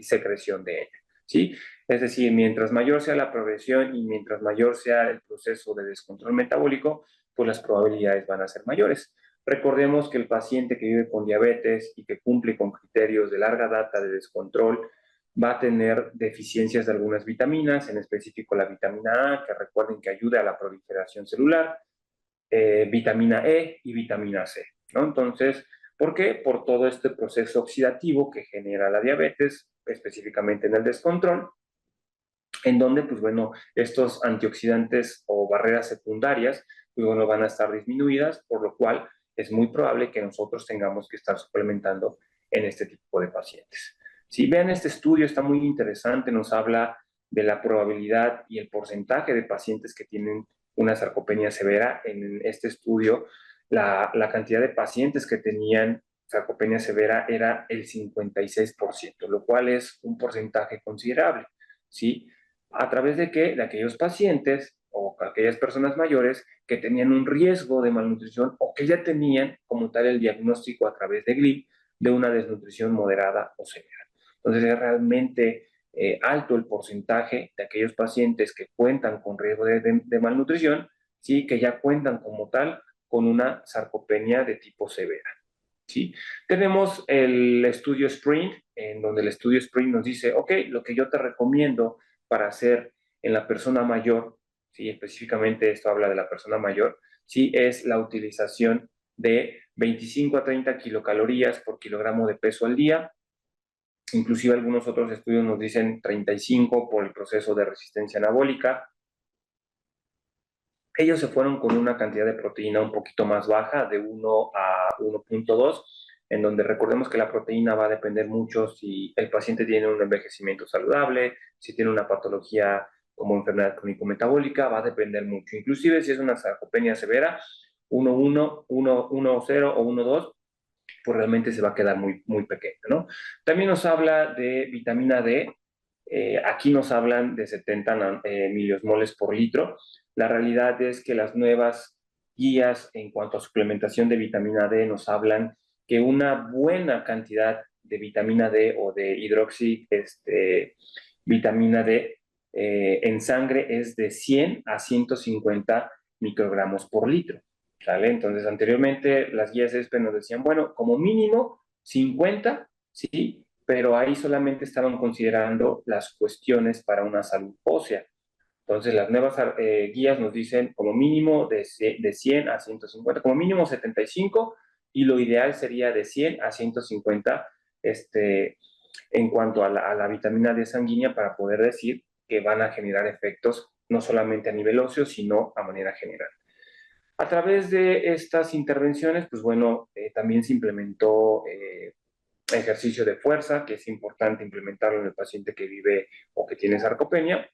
secreción de ella, ¿sí? Es decir, mientras mayor sea la progresión y mientras mayor sea el proceso de descontrol metabólico, pues las probabilidades van a ser mayores. Recordemos que el paciente que vive con diabetes y que cumple con criterios de larga data de descontrol va a tener deficiencias de algunas vitaminas, en específico la vitamina A, que recuerden que ayuda a la proliferación celular, vitamina E y vitamina C, ¿no? Entonces, ¿por qué? Por todo este proceso oxidativo que genera la diabetes, específicamente en el descontrol, en donde, pues bueno, estos antioxidantes o barreras secundarias, pues bueno, van a estar disminuidas, por lo cual es muy probable que nosotros tengamos que estar suplementando en este tipo de pacientes. Si vean este estudio, está muy interesante, nos habla de la probabilidad y el porcentaje de pacientes que tienen una sarcopenia severa. En este estudio, la cantidad de pacientes que tenían sarcopenia severa era el 56%, lo cual es un porcentaje considerable, ¿sí? ¿A través de qué? De aquellos pacientes o aquellas personas mayores que tenían un riesgo de malnutrición o que ya tenían como tal el diagnóstico a través de GLIC de una desnutrición moderada o severa. Entonces es realmente alto el porcentaje de aquellos pacientes que cuentan con riesgo de malnutrición, ¿sí? Que ya cuentan como tal con una sarcopenia de tipo severa. ¿Sí? Tenemos el estudio SPRINT, en donde el estudio SPRINT nos dice, ok, lo que yo te recomiendo para hacer en la persona mayor ¿sí? Específicamente esto habla de la persona mayor, sí es la utilización de 25 a 30 kilocalorías por kilogramo de peso al día. Inclusive algunos otros estudios nos dicen 35 por el proceso de resistencia anabólica. Ellos se fueron con una cantidad de proteína un poquito más baja, de 1 a 1.2, en donde recordemos que la proteína va a depender mucho si el paciente tiene un envejecimiento saludable, si tiene una patología como enfermedad crónico-metabólica, va a depender mucho. Inclusive si es una sarcopenia severa, 1.1, 1.0 o 1.2, pues realmente se va a quedar muy, muy pequeño, ¿no? También nos habla de vitamina D. Aquí nos hablan de 70 miliosmoles por litro. La realidad es que las nuevas guías en cuanto a suplementación de vitamina D nos hablan que una buena cantidad de vitamina D o de hidroxi, vitamina D en sangre es de 100 a 150 microgramos por litro. ¿Sale? Entonces, anteriormente las guías ESPE nos decían, bueno, como mínimo 50, ¿sí? Pero ahí solamente estaban considerando las cuestiones para una salud ósea. Entonces, las nuevas guías nos dicen como mínimo de 100 a 150, como mínimo 75, y lo ideal sería de 100 a 150 en cuanto a la vitamina D sanguínea para poder decir que van a generar efectos no solamente a nivel óseo, sino a manera general. A través de estas intervenciones, pues bueno, también se implementó ejercicio de fuerza, que es importante implementarlo en el paciente que vive o que tiene sarcopenia,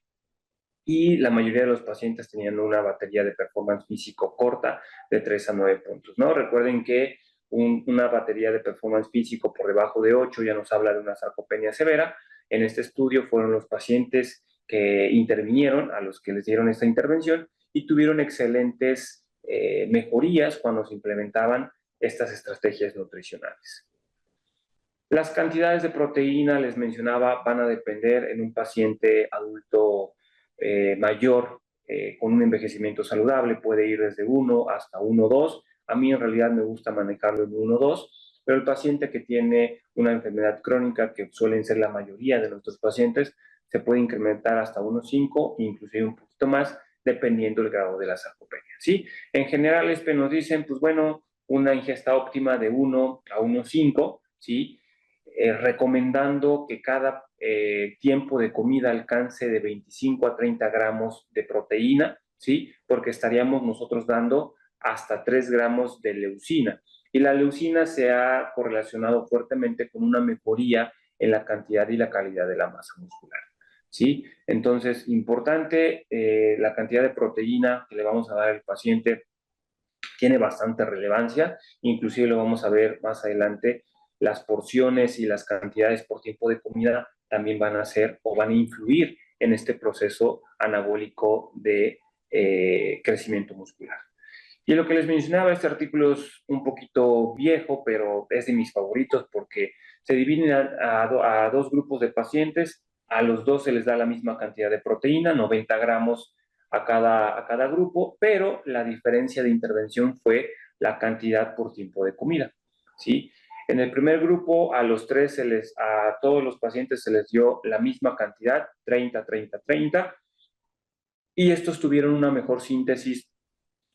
y la mayoría de los pacientes tenían una batería de performance físico corta de 3 a 9 puntos, ¿no? Recuerden que una batería de performance físico por debajo de 8 ya nos habla de una sarcopenia severa. En este estudio fueron los pacientes que intervinieron, a los que les dieron esta intervención, y tuvieron excelentes mejorías cuando se implementaban estas estrategias nutricionales. Las cantidades de proteína, les mencionaba, van a depender en un paciente adulto mayor con un envejecimiento saludable, puede ir desde 1 hasta 1,2. A mí en realidad me gusta manejarlo en 1,2, pero el paciente que tiene una enfermedad crónica, que suelen ser la mayoría de nuestros pacientes, se puede incrementar hasta 1,5, inclusive un poquito más, dependiendo del grado de la sarcopenia, ¿sí? En general, nos dicen, pues bueno, una ingesta óptima de 1 a 1,5, ¿sí? Recomendando que cada tiempo de comida alcance de 25 a 30 gramos de proteína, ¿sí? Porque estaríamos nosotros dando hasta 3 gramos de leucina. Y la leucina se ha correlacionado fuertemente con una mejoría en la cantidad y la calidad de la masa muscular, ¿sí? Entonces, importante, la cantidad de proteína que le vamos a dar al paciente tiene bastante relevancia, inclusive lo vamos a ver más adelante, las porciones y las cantidades por tiempo de comida también van a ser o van a influir en este proceso anabólico de crecimiento muscular. Y lo que les mencionaba, este artículo es un poquito viejo, pero es de mis favoritos porque se dividen a dos grupos de pacientes. A los dos se les da la misma cantidad de proteína, 90 gramos a cada grupo, pero la diferencia de intervención fue la cantidad por tiempo de comida, ¿sí? En el primer grupo, a todos los pacientes se les dio la misma cantidad, 30, 30, 30, y estos tuvieron una mejor síntesis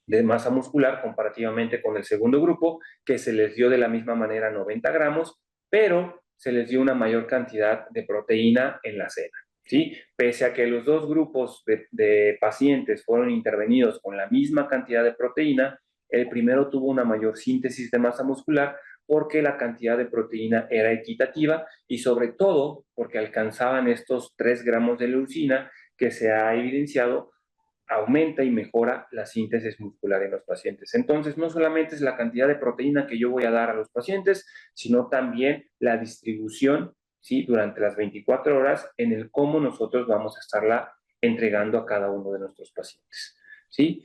de masa muscular comparativamente con el segundo grupo, que se les dio de la misma manera 90 gramos, pero se les dio una mayor cantidad de proteína en la cena, ¿sí? Pese a que los dos grupos de pacientes fueron intervenidos con la misma cantidad de proteína, el primero tuvo una mayor síntesis de masa muscular porque la cantidad de proteína era equitativa y sobre todo porque alcanzaban estos 3 gramos de leucina que se ha evidenciado aumenta y mejora la síntesis muscular en los pacientes. Entonces, no solamente es la cantidad de proteína que yo voy a dar a los pacientes, sino también la distribución, ¿sí? Durante las 24 horas en el cómo nosotros vamos a estarla entregando a cada uno de nuestros pacientes, ¿sí?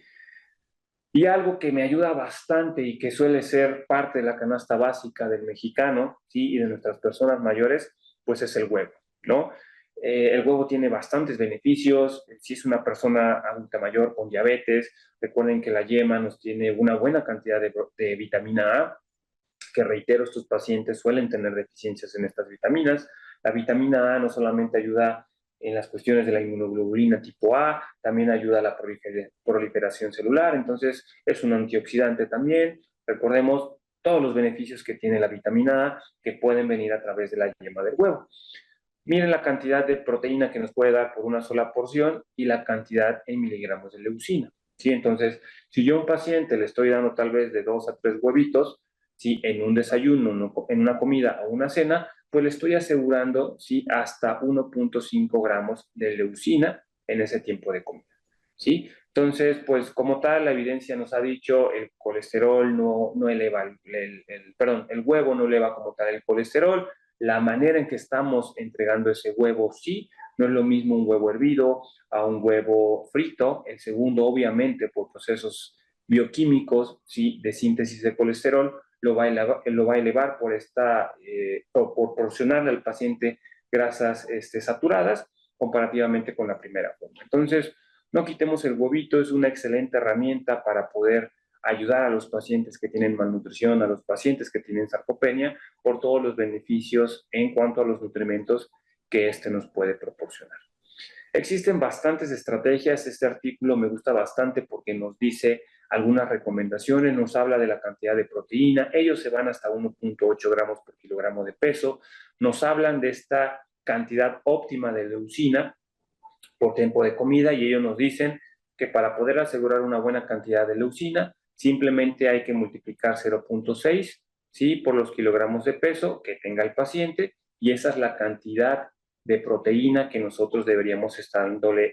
Y algo que me ayuda bastante y que suele ser parte de la canasta básica del mexicano, ¿sí? Y de nuestras personas mayores, pues es el huevo, ¿no? El huevo tiene bastantes beneficios. Si es una persona adulta mayor con diabetes, recuerden que la yema nos tiene una buena cantidad de vitamina A, que reitero, estos pacientes suelen tener deficiencias en estas vitaminas. La vitamina A no solamente ayuda en las cuestiones de la inmunoglobulina tipo A, también ayuda a la proliferación celular, entonces es un antioxidante también. Recordemos todos los beneficios que tiene la vitamina A que pueden venir a través de la yema del huevo. Miren la cantidad de proteína que nos puede dar por una sola porción y la cantidad en miligramos de leucina. ¿Sí? Entonces, si yo a un paciente le estoy dando tal vez de 2 a 3 huevitos, ¿sí? En un desayuno, en una comida o una cena, pues le estoy asegurando, ¿sí? Hasta 1.5 gramos de leucina en ese tiempo de comida. ¿Sí? Entonces, pues como tal, la evidencia nos ha dicho el colesterol no eleva, perdón, el huevo no eleva como tal el colesterol, la manera en que estamos entregando ese huevo sí, no es lo mismo un huevo hervido a un huevo frito, el segundo obviamente por procesos bioquímicos, sí, de síntesis de colesterol, lo va a elevar por proporcionarle al paciente grasas saturadas comparativamente con la primera forma. Entonces, no quitemos el huevito, es una excelente herramienta para poder ayudar a los pacientes que tienen malnutrición, a los pacientes que tienen sarcopenia, por todos los beneficios en cuanto a los nutrimentos que este nos puede proporcionar. Existen bastantes estrategias, este artículo me gusta bastante porque nos dice algunas recomendaciones, nos habla de la cantidad de proteína, ellos se van hasta 1.8 gramos por kilogramo de peso, nos hablan de esta cantidad óptima de leucina por tiempo de comida y ellos nos dicen que para poder asegurar una buena cantidad de leucina, simplemente hay que multiplicar 0.6, ¿sí? Por los kilogramos de peso que tenga el paciente y esa es la cantidad de proteína que nosotros deberíamos estar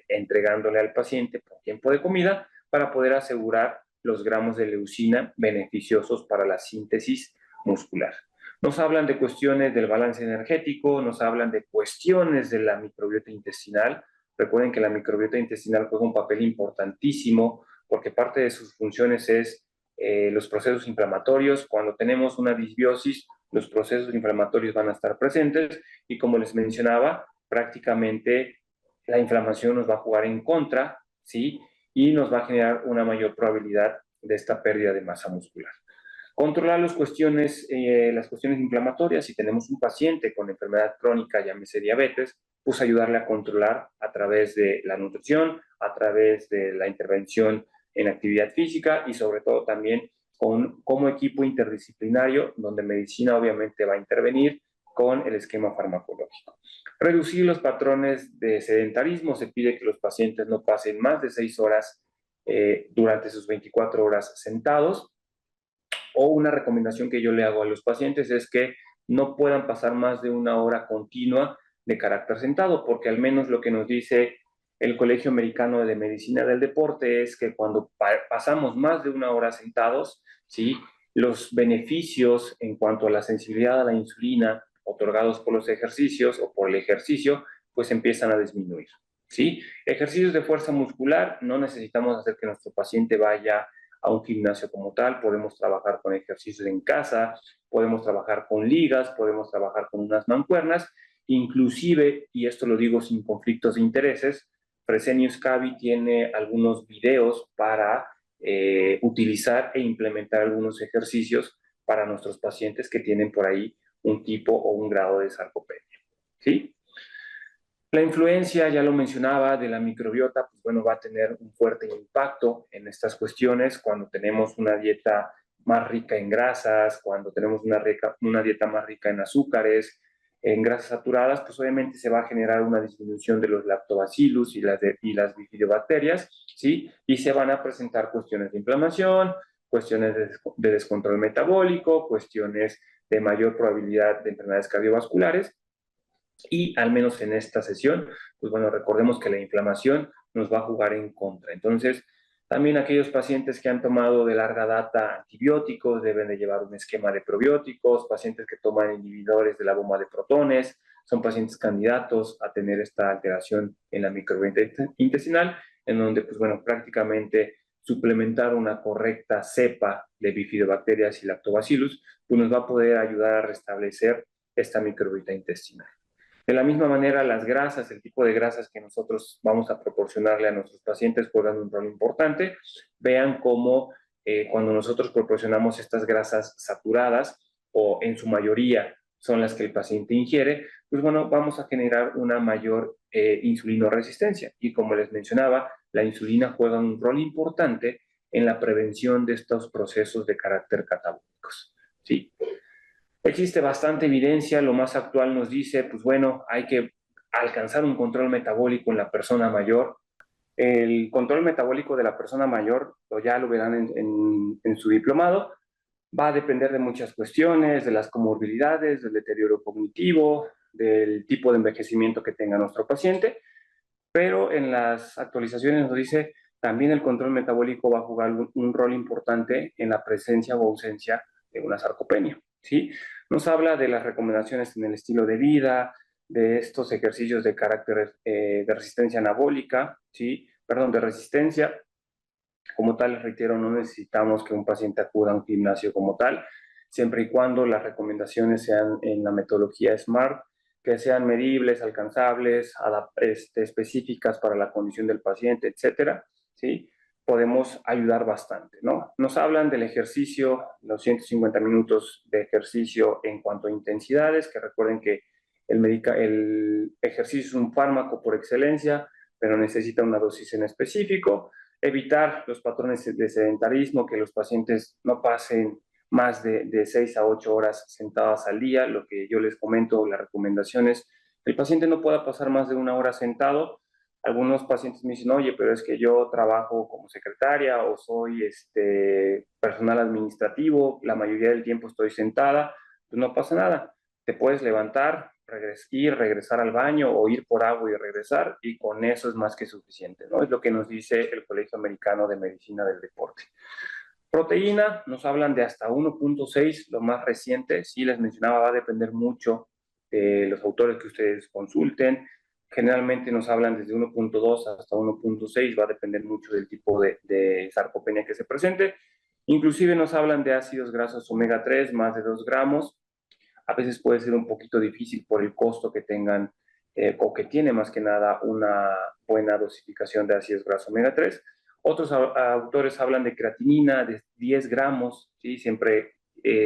entregándole al paciente por tiempo de comida para poder asegurar los gramos de leucina beneficiosos para la síntesis muscular. Nos hablan de cuestiones del balance energético, nos hablan de cuestiones de la microbiota intestinal. Recuerden que la microbiota intestinal juega un papel importantísimo porque parte de sus funciones es los procesos inflamatorios. Cuando tenemos una disbiosis, los procesos inflamatorios van a estar presentes y como les mencionaba, prácticamente la inflamación nos va a jugar en contra, ¿sí? Y nos va a generar una mayor probabilidad de esta pérdida de masa muscular. Controlar las cuestiones inflamatorias. Si tenemos un paciente con enfermedad crónica, llámese diabetes, pues ayudarle a controlar a través de la nutrición, a través de la intervención en actividad física y sobre todo también como equipo interdisciplinario, donde medicina obviamente va a intervenir con el esquema farmacológico. Reducir los patrones de sedentarismo. Se pide que los pacientes no pasen más de 6 horas durante sus 24 horas sentados. O una recomendación que yo le hago a los pacientes es que no puedan pasar más de 1 hora continua de carácter sentado, porque al menos lo que nos dice el Colegio Americano de Medicina del Deporte es que cuando pasamos más de 1 hora sentados, ¿sí? Los beneficios en cuanto a la sensibilidad a la insulina otorgados por los ejercicios o por el ejercicio, pues empiezan a disminuir, ¿sí? Ejercicios de fuerza muscular, no necesitamos hacer que nuestro paciente vaya a un gimnasio como tal, podemos trabajar con ejercicios en casa, podemos trabajar con ligas, podemos trabajar con unas mancuernas, inclusive, y esto lo digo sin conflictos de intereses, Fresenius Kabi tiene algunos videos para utilizar e implementar algunos ejercicios para nuestros pacientes que tienen por ahí un tipo o un grado de sarcopenia, ¿sí? La influencia, ya lo mencionaba, de la microbiota, pues bueno, va a tener un fuerte impacto en estas cuestiones cuando tenemos una dieta más rica en grasas, cuando tenemos una dieta más rica en azúcares, en grasas saturadas, pues obviamente se va a generar una disminución de los lactobacillus y las bifidobacterias, ¿sí? Y se van a presentar cuestiones de inflamación, cuestiones de descontrol metabólico, cuestiones de mayor probabilidad de enfermedades cardiovasculares. Y al menos en esta sesión, pues bueno, recordemos que la inflamación nos va a jugar en contra. Entonces, también aquellos pacientes que han tomado de larga data antibióticos deben de llevar un esquema de probióticos, pacientes que toman inhibidores de la bomba de protones, son pacientes candidatos a tener esta alteración en la microbiota intestinal, en donde, pues bueno, prácticamente suplementar una correcta cepa de bifidobacterias y lactobacillus, pues nos va a poder ayudar a restablecer esta microbiota intestinal. De la misma manera, las grasas, el tipo de grasas que nosotros vamos a proporcionarle a nuestros pacientes juegan un rol importante. Vean cómo cuando nosotros proporcionamos estas grasas saturadas, o en su mayoría son las que el paciente ingiere, pues bueno, vamos a generar una mayor insulinoresistencia. Y como les mencionaba, la insulina juega un rol importante en la prevención de estos procesos de carácter catabólicos. ¿Sí? Existe bastante evidencia, lo más actual nos dice, pues bueno, hay que alcanzar un control metabólico en la persona mayor. El control metabólico de la persona mayor, o ya lo verán en su diplomado, va a depender de muchas cuestiones, de las comorbilidades, del deterioro cognitivo, del tipo de envejecimiento que tenga nuestro paciente, pero en las actualizaciones nos dice también el control metabólico va a jugar un rol importante en la presencia o ausencia de una sarcopenia, ¿sí? Nos habla de las recomendaciones en el estilo de vida, de estos ejercicios de carácter de resistencia anabólica, ¿sí? Perdón, de resistencia. Como tal, reitero, no necesitamos que un paciente acuda a un gimnasio como tal, siempre y cuando las recomendaciones sean en la metodología SMART, que sean medibles, alcanzables, específicas para la condición del paciente, etcétera, ¿sí? Podemos ayudar bastante, ¿no? Nos hablan del ejercicio, los 150 minutos de ejercicio en cuanto a intensidades, que recuerden que el ejercicio es un fármaco por excelencia, pero necesita una dosis en específico. Evitar los patrones de sedentarismo, que los pacientes no pasen más de 6 a 8 horas sentadas al día. Lo que yo les comento, la recomendación es que el paciente no pueda pasar más de 1 hora sentado. Algunos pacientes me dicen, oye, pero es que yo trabajo como secretaria o soy personal administrativo, la mayoría del tiempo estoy sentada, pues no pasa nada. Te puedes levantar, ir, regresar al baño o ir por agua y regresar, y con eso es más que suficiente, ¿no? Es lo que nos dice el Colegio Americano de Medicina del Deporte. Proteína, nos hablan de hasta 1.6, lo más reciente, sí les mencionaba, va a depender mucho de los autores que ustedes consulten. Generalmente nos hablan desde 1.2 hasta 1.6, va a depender mucho del tipo de sarcopenia que se presente. Inclusive nos hablan de ácidos grasos omega 3, más de 2 gramos. A veces puede ser un poquito difícil por el costo que tengan o que tiene más que nada una buena dosificación de ácidos grasos omega 3. Otros autores hablan de creatinina de 10 gramos, ¿sí? Siempre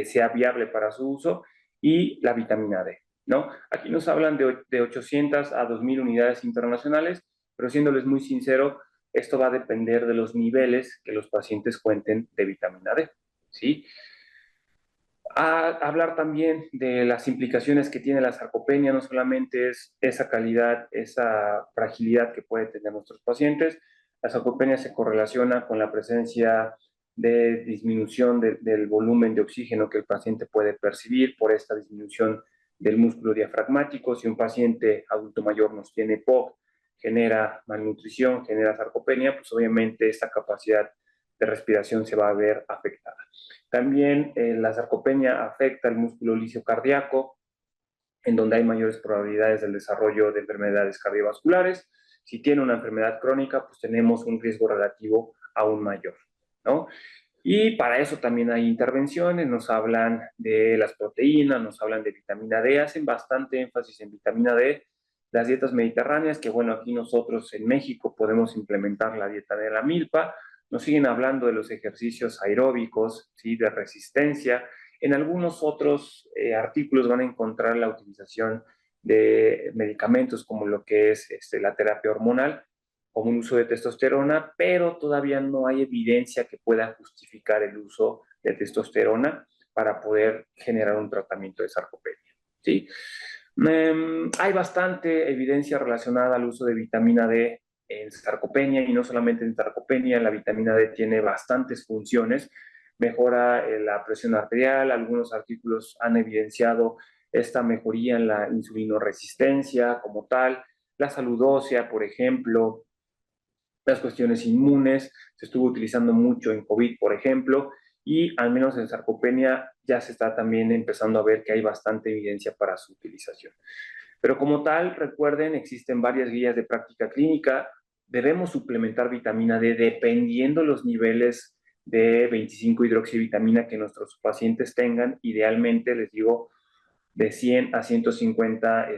sea viable para su uso, y la vitamina D, ¿no? Aquí nos hablan de 800 a 2000 unidades internacionales, pero siéndoles muy sincero, esto va a depender de los niveles que los pacientes cuenten de vitamina D, ¿sí? A hablar también de las implicaciones que tiene la sarcopenia, no solamente es esa calidad, esa fragilidad que puede tener nuestros pacientes. La sarcopenia se correlaciona con la presencia de disminución del volumen de oxígeno que el paciente puede percibir por esta disminución del músculo diafragmático. Si un paciente adulto mayor nos tiene POC, genera malnutrición, genera sarcopenia, pues obviamente esta capacidad de respiración se va a ver afectada. También la sarcopenia afecta el músculo lisio cardíaco, en donde hay mayores probabilidades del desarrollo de enfermedades cardiovasculares. Si tiene una enfermedad crónica, pues tenemos un riesgo relativo aún mayor, ¿no? Y para eso también hay intervenciones, nos hablan de las proteínas, nos hablan de vitamina D, hacen bastante énfasis en vitamina D, las dietas mediterráneas, que bueno, aquí nosotros en México podemos implementar la dieta de la milpa. Nos siguen hablando de los ejercicios aeróbicos, ¿sí? De resistencia. En algunos otros artículos van a encontrar la utilización de medicamentos como lo que es la terapia hormonal, como un uso de testosterona, pero todavía no hay evidencia que pueda justificar el uso de testosterona para poder generar un tratamiento de sarcopenia, ¿sí? Hay bastante evidencia relacionada al uso de vitamina D en sarcopenia, y no solamente en sarcopenia. La vitamina D tiene bastantes funciones, mejora la presión arterial, algunos artículos han evidenciado esta mejoría en la insulinoresistencia como tal, la salud ósea, por ejemplo, las cuestiones inmunes, se estuvo utilizando mucho en COVID, por ejemplo, y al menos en sarcopenia ya se está también empezando a ver que hay bastante evidencia para su utilización. Pero como tal, recuerden, existen varias guías de práctica clínica. Debemos suplementar vitamina D dependiendo los niveles de 25-hidroxivitamina que nuestros pacientes tengan. Idealmente, les digo, de 100 a 150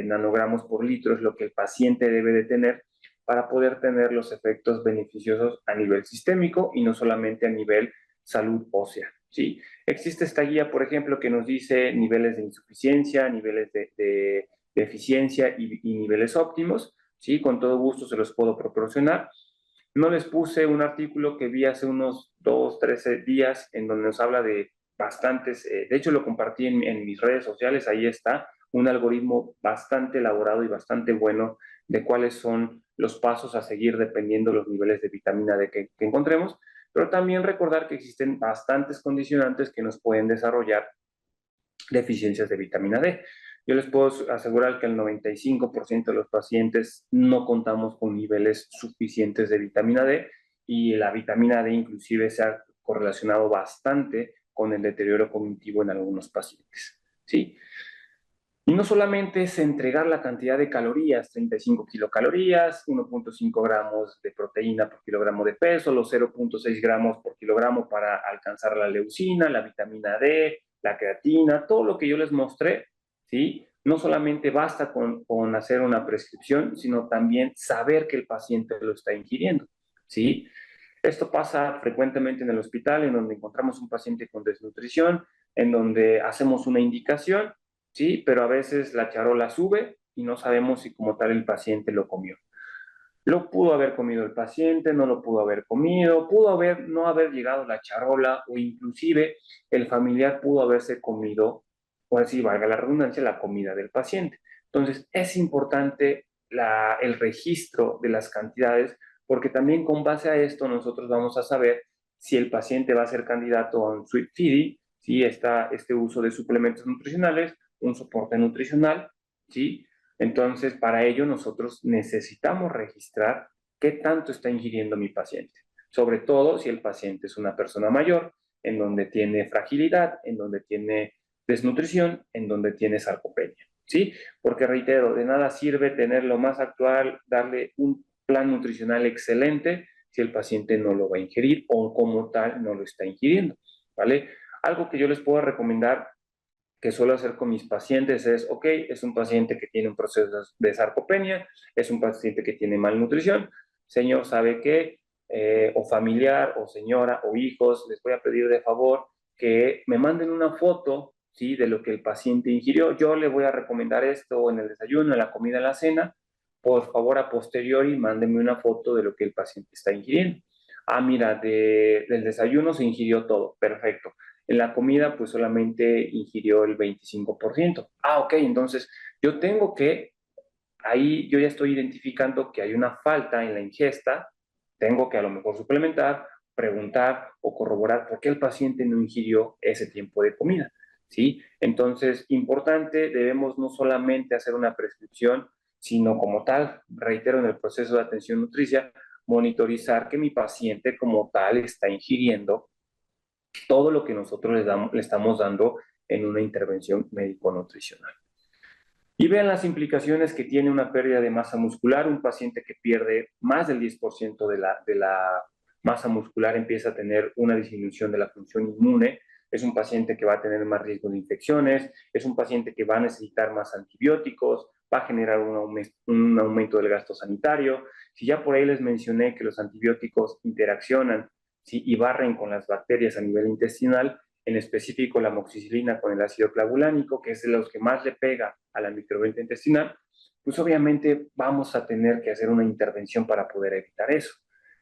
nanogramos por litro es lo que el paciente debe de tener para poder tener los efectos beneficiosos a nivel sistémico y no solamente a nivel salud ósea, ¿sí? Existe esta guía, por ejemplo, que nos dice niveles de insuficiencia, niveles de eficiencia y niveles óptimos, ¿sí? Con todo gusto se los puedo proporcionar. No les puse un artículo que vi hace unos 2, 13 días en donde nos habla de bastantes, de hecho lo compartí en mis redes sociales, ahí está, un algoritmo bastante elaborado y bastante bueno de cuáles son los pasos a seguir dependiendo de los niveles de vitamina D que encontremos, pero también recordar que existen bastantes condicionantes que nos pueden desarrollar deficiencias de vitamina D. Yo les puedo asegurar que el 95% de los pacientes no contamos con niveles suficientes de vitamina D y la vitamina D inclusive se ha correlacionado bastante con el deterioro cognitivo en algunos pacientes. ¿Sí? Y no solamente es entregar la cantidad de calorías, 35 kilocalorías, 1.5 gramos de proteína por kilogramo de peso, los 0.6 gramos por kilogramo para alcanzar la leucina, la vitamina D, la creatina, todo lo que yo les mostré, ¿sí? No solamente basta con hacer una prescripción, sino también saber que el paciente lo está ingiriendo, ¿sí? Esto pasa frecuentemente en el hospital, en donde encontramos un paciente con desnutrición, en donde hacemos una indicación, ¿sí? Pero a veces la charola sube y no sabemos si como tal el paciente lo comió. Lo pudo haber comido el paciente, no lo pudo haber comido, pudo haber no haber llegado la charola o inclusive el familiar pudo haberse comido, o así valga la redundancia, la comida del paciente. Entonces es importante el registro de las cantidades porque también con base a esto nosotros vamos a saber si el paciente va a ser candidato a un sweet feeding, si está este uso de suplementos nutricionales, un soporte nutricional, ¿sí? Entonces, para ello nosotros necesitamos registrar qué tanto está ingiriendo mi paciente, sobre todo si el paciente es una persona mayor, en donde tiene fragilidad, en donde tiene desnutrición, en donde tiene sarcopenia, ¿sí? Porque reitero, de nada sirve tener lo más actual, darle un plan nutricional excelente si el paciente no lo va a ingerir o como tal no lo está ingiriendo, ¿vale? Algo que yo les puedo recomendar que suelo hacer con mis pacientes es, ok, es un paciente que tiene un proceso de sarcopenia, es un paciente que tiene malnutrición, señor, ¿sabe qué? O familiar, o señora, o hijos, les voy a pedir de favor que me manden una foto, ¿sí? De lo que el paciente ingirió. Yo le voy a recomendar esto en el desayuno, en la comida, en la cena. Por favor, a posteriori, mándenme una foto de lo que el paciente está ingiriendo. Ah, mira, del desayuno se ingirió todo. Perfecto. En la comida, pues solamente ingirió el 25%. Ah, ok, entonces yo tengo que, ahí yo ya estoy identificando que hay una falta en la ingesta, tengo que a lo mejor suplementar, preguntar o corroborar por qué el paciente no ingirió ese tiempo de comida, ¿sí? Entonces, importante, debemos no solamente hacer una prescripción, sino como tal, reitero, en el proceso de atención nutricia, monitorizar que mi paciente como tal está ingiriendo todo lo que nosotros le estamos dando en una intervención médico-nutricional. Y vean las implicaciones que tiene una pérdida de masa muscular. Un paciente que pierde más del 10% de la masa muscular empieza a tener una disminución de la función inmune. Es un paciente que va a tener más riesgo de infecciones, es un paciente que va a necesitar más antibióticos, va a generar un aumento del gasto sanitario. Si ya por ahí les mencioné que los antibióticos interaccionan, ¿sí? Y barren con las bacterias a nivel intestinal, en específico la amoxicilina con el ácido clavulánico, que es de los que más le pega a la microbiota intestinal, pues obviamente vamos a tener que hacer una intervención para poder evitar eso.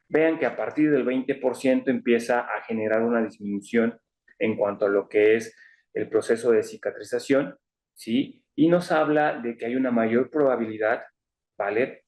Vean que a partir del 20% empieza a generar una disminución en cuanto a lo que es el proceso de cicatrización, ¿sí? Y nos habla de que hay una mayor probabilidad, ¿vale?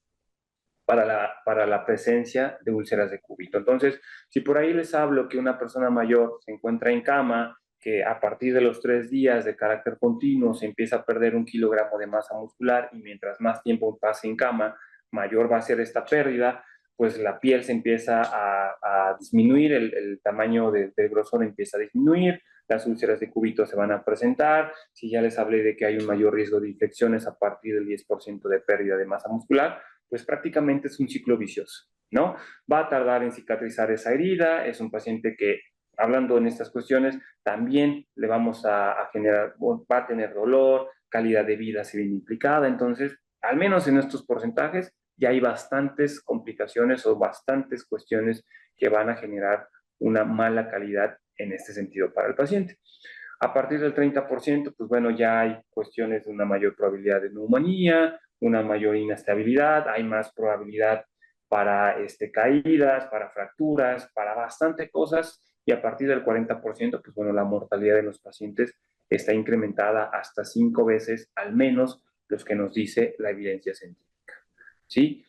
Para la presencia de úlceras de cúbito. Entonces, si por ahí les hablo que una persona mayor se encuentra en cama, que a partir de los 3 días de carácter continuo se empieza a perder 1 kilogramo de masa muscular y mientras más tiempo pase en cama, mayor va a ser esta pérdida, pues la piel se empieza a disminuir, el tamaño del grosor empieza a disminuir, las úlceras de cúbito se van a presentar, si ya les hablé de que hay un mayor riesgo de infecciones a partir del 10% de pérdida de masa muscular, pues prácticamente es un ciclo vicioso, ¿no? Va a tardar en cicatrizar esa herida, es un paciente que, hablando en estas cuestiones, también le vamos a generar, va a tener dolor, calidad de vida se ve implicada, entonces, al menos en estos porcentajes, ya hay bastantes complicaciones o bastantes cuestiones que van a generar una mala calidad en este sentido para el paciente. A partir del 30%, pues bueno, ya hay cuestiones de una mayor probabilidad de neumonía, una mayor inestabilidad, hay más probabilidad para caídas, para fracturas, para bastante cosas, y a partir del 40%, pues bueno, la mortalidad de los pacientes está incrementada hasta 5 veces al menos los que nos dice la evidencia científica, ¿sí?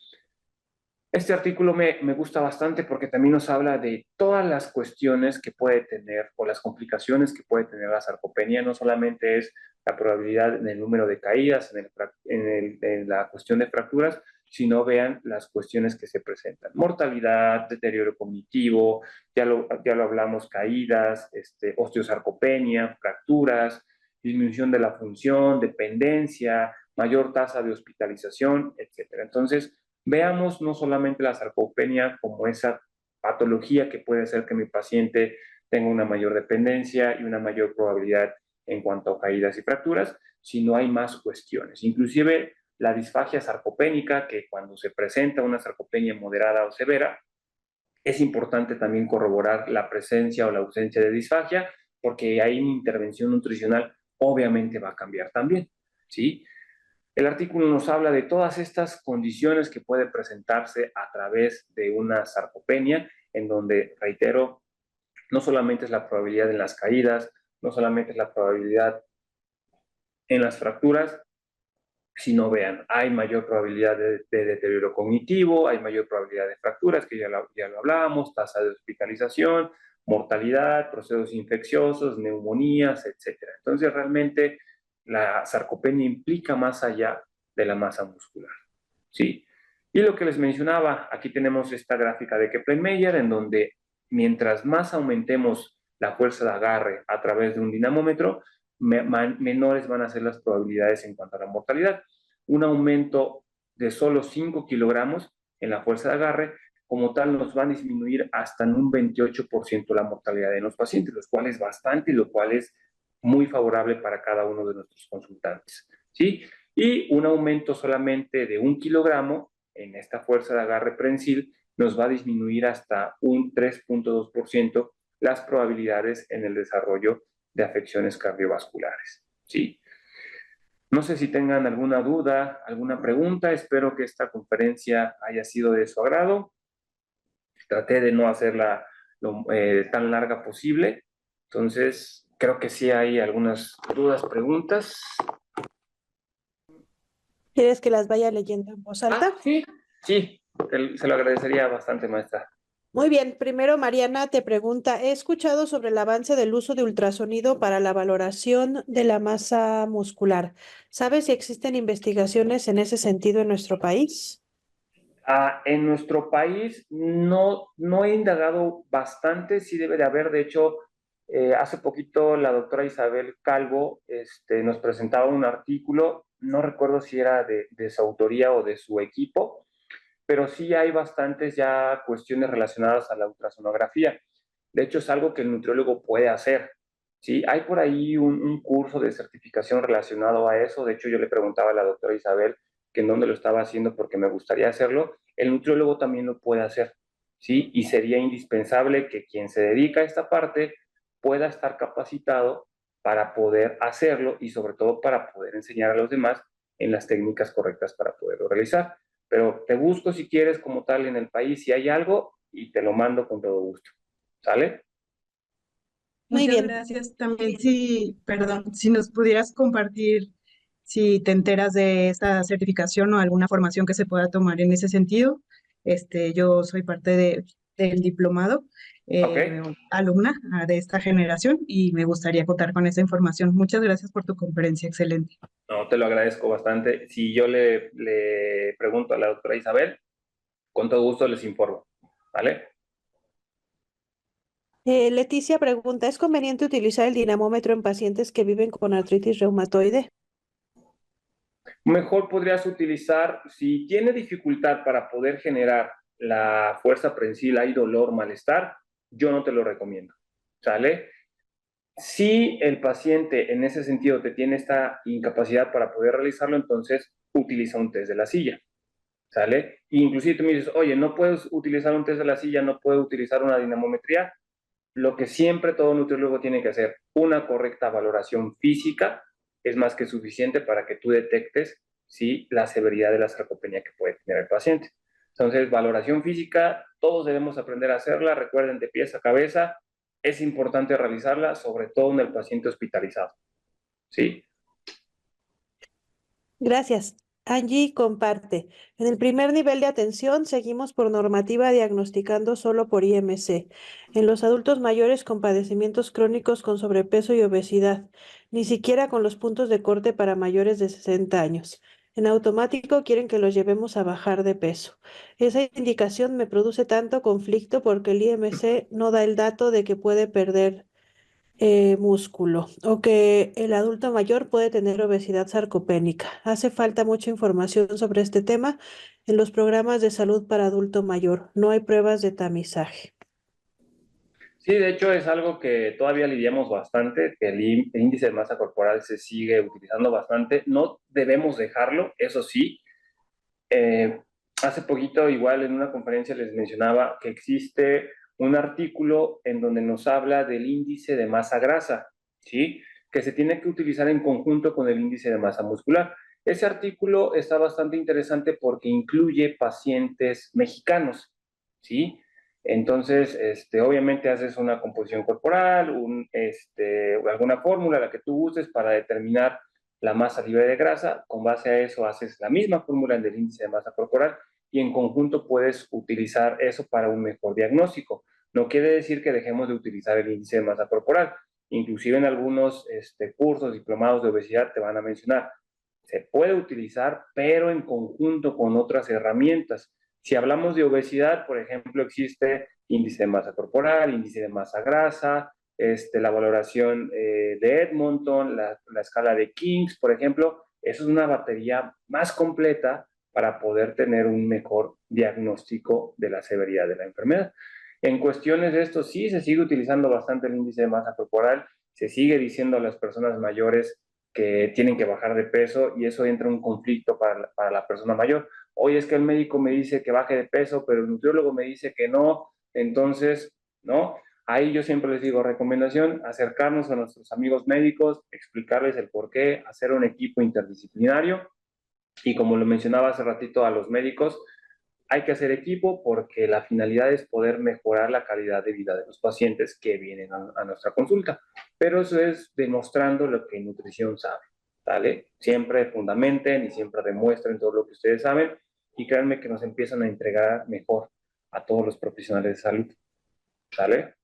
Este artículo me gusta bastante porque también nos habla de todas las cuestiones que puede tener o las complicaciones que puede tener la sarcopenia. No solamente es la probabilidad en el número de caídas, en la cuestión de fracturas, sino vean las cuestiones que se presentan. Mortalidad, deterioro cognitivo, ya lo hablamos, caídas, osteosarcopenia, fracturas, disminución de la función, dependencia, mayor tasa de hospitalización, etcétera. Entonces, veamos no solamente la sarcopenia como esa patología que puede hacer que mi paciente tenga una mayor dependencia y una mayor probabilidad en cuanto a caídas y fracturas, sino hay más cuestiones. Inclusive la disfagia sarcopénica, que cuando se presenta una sarcopenia moderada o severa, es importante también corroborar la presencia o la ausencia de disfagia, porque ahí mi intervención nutricional obviamente va a cambiar también, ¿sí? El artículo nos habla de todas estas condiciones que puede presentarse a través de una sarcopenia, en donde, reitero, no solamente es la probabilidad en las caídas, no solamente es la probabilidad en las fracturas, sino vean, hay mayor probabilidad de deterioro cognitivo, hay mayor probabilidad de fracturas, que ya lo hablábamos, tasa de hospitalización, mortalidad, procesos infecciosos, neumonías, etcétera. Entonces, realmente la sarcopenia implica más allá de la masa muscular, ¿sí? Y lo que les mencionaba, aquí tenemos esta gráfica de Kepler-Meyer, en donde mientras más aumentemos la fuerza de agarre a través de un dinamómetro, menores van a ser las probabilidades en cuanto a la mortalidad. Un aumento de solo 5 kilogramos en la fuerza de agarre, como tal, nos va a disminuir hasta en un 28% la mortalidad de los pacientes, lo cual es bastante y lo cual es muy favorable para cada uno de nuestros consultantes, ¿sí? Y un aumento solamente de 1 kilogramo en esta fuerza de agarre prensil nos va a disminuir hasta un 3.2% las probabilidades en el desarrollo de afecciones cardiovasculares, ¿sí? No sé si tengan alguna duda, alguna pregunta. Espero que esta conferencia haya sido de su agrado. Traté de no hacerla tan larga posible. Entonces, creo que sí hay algunas dudas, preguntas. ¿Quieres que las vaya leyendo en voz alta? Sí, sí, se lo agradecería bastante, maestra. Muy bien, primero Mariana te pregunta, he escuchado sobre el avance del uso de ultrasonido para la valoración de la masa muscular. ¿Sabes si existen investigaciones en ese sentido en nuestro país? En nuestro país no he indagado bastante, sí debe de haber. De hecho, hace poquito la doctora Isabel Calvo nos presentaba un artículo, no recuerdo si era de su autoría o de su equipo, pero sí hay bastantes ya cuestiones relacionadas a la ultrasonografía. De hecho, es algo que el nutriólogo puede hacer. Sí, hay por ahí un curso de certificación relacionado a eso. De hecho, yo le preguntaba a la doctora Isabel que en dónde lo estaba haciendo porque me gustaría hacerlo. El nutriólogo también lo puede hacer, ¿sí? Y sería indispensable que quien se dedica a esta parte pueda estar capacitado para poder hacerlo y sobre todo para poder enseñar a los demás en las técnicas correctas para poderlo realizar. Pero te busco si quieres como tal en el país si hay algo y te lo mando con todo gusto. ¿Sale? Muy Muchas bien. gracias. También, sí, perdón, si nos pudieras compartir si te enteras de esta certificación o alguna formación que se pueda tomar en ese sentido. Yo soy parte del diplomado, Ok. alumna de esta generación y me gustaría contar con esa información. Muchas gracias por tu conferencia, excelente. No, te lo agradezco bastante. Si yo le pregunto a la doctora Isabel, con todo gusto les informo. ¿Vale? Leticia pregunta, ¿es conveniente utilizar el dinamómetro en pacientes que viven con artritis reumatoide? Mejor podrías utilizar, si tiene dificultad para poder generar la fuerza prensil, hay dolor, malestar, yo no te lo recomiendo. ¿Sale? Si el paciente en ese sentido te tiene esta incapacidad para poder realizarlo, entonces utiliza un test de la silla. ¿Sale? Inclusive tú me dices, oye, no puedes utilizar un test de la silla, no puedo utilizar una dinamometría. lo que siempre todo nutriólogo tiene que hacer, una correcta valoración física es más que suficiente para que tú detectes ¿sí? La severidad de la sarcopenia que puede tener el paciente. Entonces, valoración física, todos debemos aprender a hacerla, recuerden, de pies a cabeza, es importante realizarla, sobre todo en el paciente hospitalizado, ¿sí? Gracias. Angie comparte. En el primer nivel de atención seguimos por normativa diagnosticando solo por IMC. En los adultos mayores con padecimientos crónicos con sobrepeso y obesidad, ni siquiera con los puntos de corte para mayores de 60 años. En automático quieren que los llevemos a bajar de peso. Esa indicación me produce tanto conflicto porque el IMC no da el dato de que puede perder músculo o que el adulto mayor puede tener obesidad sarcopénica. Hace falta mucha información sobre este tema en los programas de salud para adulto mayor. No hay pruebas de tamizaje. Sí, de hecho es algo que todavía lidiamos bastante, que el índice de masa corporal se sigue utilizando bastante. No debemos dejarlo, eso sí. Eh, Hace poquito, igual en una conferencia les mencionaba que existe un artículo en donde nos habla del índice de masa grasa, ¿sí? Que se tiene que utilizar en conjunto con el índice de masa muscular. Ese artículo está bastante interesante porque incluye pacientes mexicanos, ¿sí? Entonces, obviamente haces una composición corporal, alguna fórmula, la que tú uses para determinar la masa libre de grasa. Con base a eso haces la misma fórmula del índice de masa corporal y en conjunto puedes utilizar eso para un mejor diagnóstico. No quiere decir que dejemos de utilizar el índice de masa corporal. Inclusive en algunos cursos diplomados de obesidad te van a mencionar, se puede utilizar, pero en conjunto con otras herramientas. Si hablamos de obesidad, por ejemplo, existe índice de masa corporal, índice de masa grasa, la valoración de Edmonton, la escala de King's, por ejemplo. Eso es una batería más completa para poder tener un mejor diagnóstico de la severidad de la enfermedad. En cuestiones de esto, sí se sigue utilizando bastante el índice de masa corporal, se sigue diciendo a las personas mayores que tienen que bajar de peso y eso entra en un conflicto para la persona mayor. Hoy es que el médico me dice que baje de peso, pero el nutriólogo me dice que no, entonces, ¿no? Ahí yo siempre les digo, recomendación, acercarnos a nuestros amigos médicos, explicarles el por qué, hacer un equipo interdisciplinario y como lo mencionaba hace ratito a los médicos, hay que hacer equipo porque la finalidad es poder mejorar la calidad de vida de los pacientes que vienen a nuestra consulta. Pero eso es demostrando lo que nutrición sabe, ¿vale? Siempre fundamenten y siempre demuestren todo lo que ustedes saben y créanme que nos empiezan a entregar mejor a todos los profesionales de salud, ¿vale?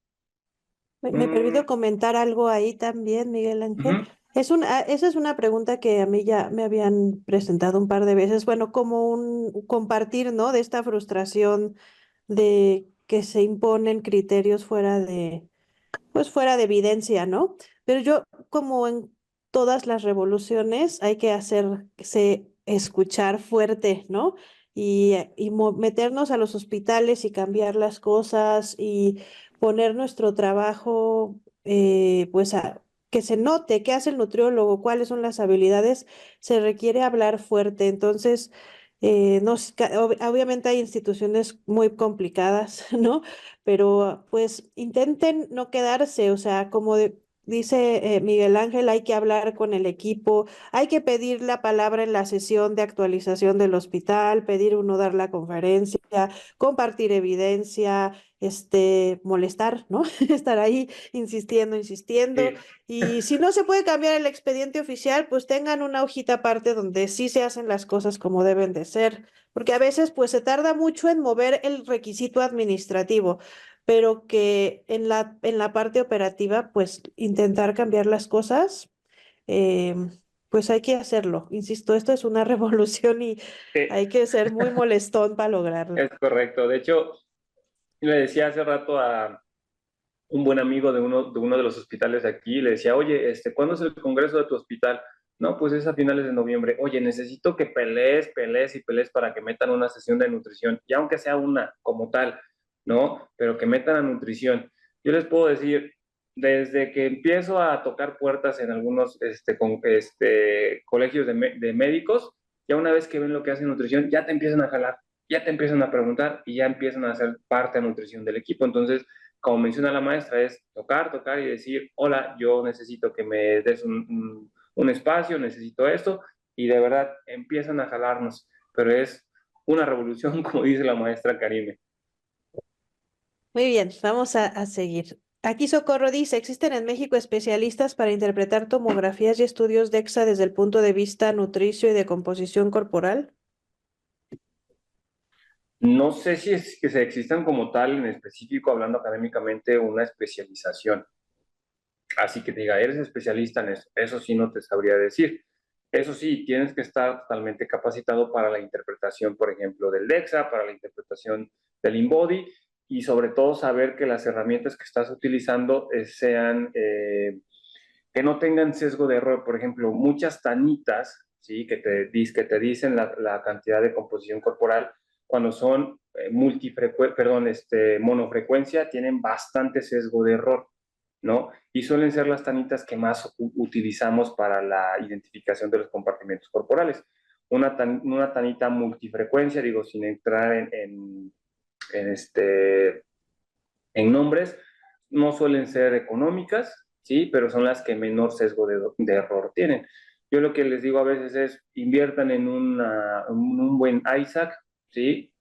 Me permito comentar algo ahí también, Miguel Ángel. Uh-huh. Esa es una pregunta que a mí ya me habían presentado un par de veces, bueno, como un compartir, ¿no? De esta frustración de que se imponen criterios pues fuera de evidencia, ¿no? Pero yo, como en todas las revoluciones, hay que hacerse escuchar fuerte, ¿no? Y meternos a los hospitales y cambiar las cosas y poner nuestro trabajo, pues, que se note qué hace el nutriólogo, cuáles son las habilidades, se requiere hablar fuerte. Entonces, obviamente hay instituciones muy complicadas, ¿no? Pero pues intenten no quedarse, o sea, dice Miguel Ángel, hay que hablar con el equipo, hay que pedir la palabra en la sesión de actualización del hospital, pedir uno dar la conferencia, compartir evidencia, molestar, ¿no? Estar ahí insistiendo, insistiendo. Sí, Y si no se puede cambiar el expediente oficial, pues tengan una hojita aparte donde sí se hacen las cosas como deben de ser, porque a veces pues se tarda mucho en mover el requisito administrativo, pero que en la parte operativa, pues intentar cambiar las cosas, eh, pues hay que hacerlo. Insisto, esto es una revolución y hay que ser muy molestón para lograrlo. es correcto. De hecho, le decía hace rato a un buen amigo de uno de los hospitales de aquí, le decía, oye, ¿cuándo es el congreso de tu hospital? No, pues es a finales de noviembre. Oye, necesito que pelees, pelees y pelees para que metan una sesión de nutrición, y aunque sea una como tal, ¿no? Pero que metan a nutrición. Yo les puedo decir, desde que empiezo a tocar puertas en algunos colegios de médicos, ya una vez que ven lo que hace nutrición, ya te empiezan a jalar, ya te empiezan a preguntar y ya empiezan a ser parte de nutrición del equipo. Entonces, como menciona la maestra, es tocar, tocar y decir, hola, yo necesito que me des un espacio, necesito esto, y de verdad empiezan a jalarnos, pero es una revolución, como dice la maestra Karime. Muy bien, vamos a seguir. Aquí Socorro dice, ¿existen en México especialistas para interpretar tomografías y estudios DEXA desde el punto de vista nutricio y de composición corporal? No sé si es que se existan como tal en específico, hablando académicamente, una especialización. Así que te diga, eres especialista en eso sí no te sabría decir. Eso sí, tienes que estar totalmente capacitado para la interpretación, por ejemplo, del DEXA, para la interpretación del InBody y sobre todo saber que las herramientas que estás utilizando sean, que no tengan sesgo de error. Por ejemplo, muchas tanitas, ¿sí? Que te dicen la cantidad de composición corporal, cuando son monofrecuencia, tienen bastante sesgo de error, ¿no? Y suelen ser las tanitas que más utilizamos para la identificación de los compartimentos corporales. Una tanita multifrecuencia, digo, sin entrar en, en nombres, no suelen ser económicas, ¿sí? Pero son las que menor sesgo de error tienen. Yo lo que les digo a veces es, inviertan en un buen ISAC, ¿sí?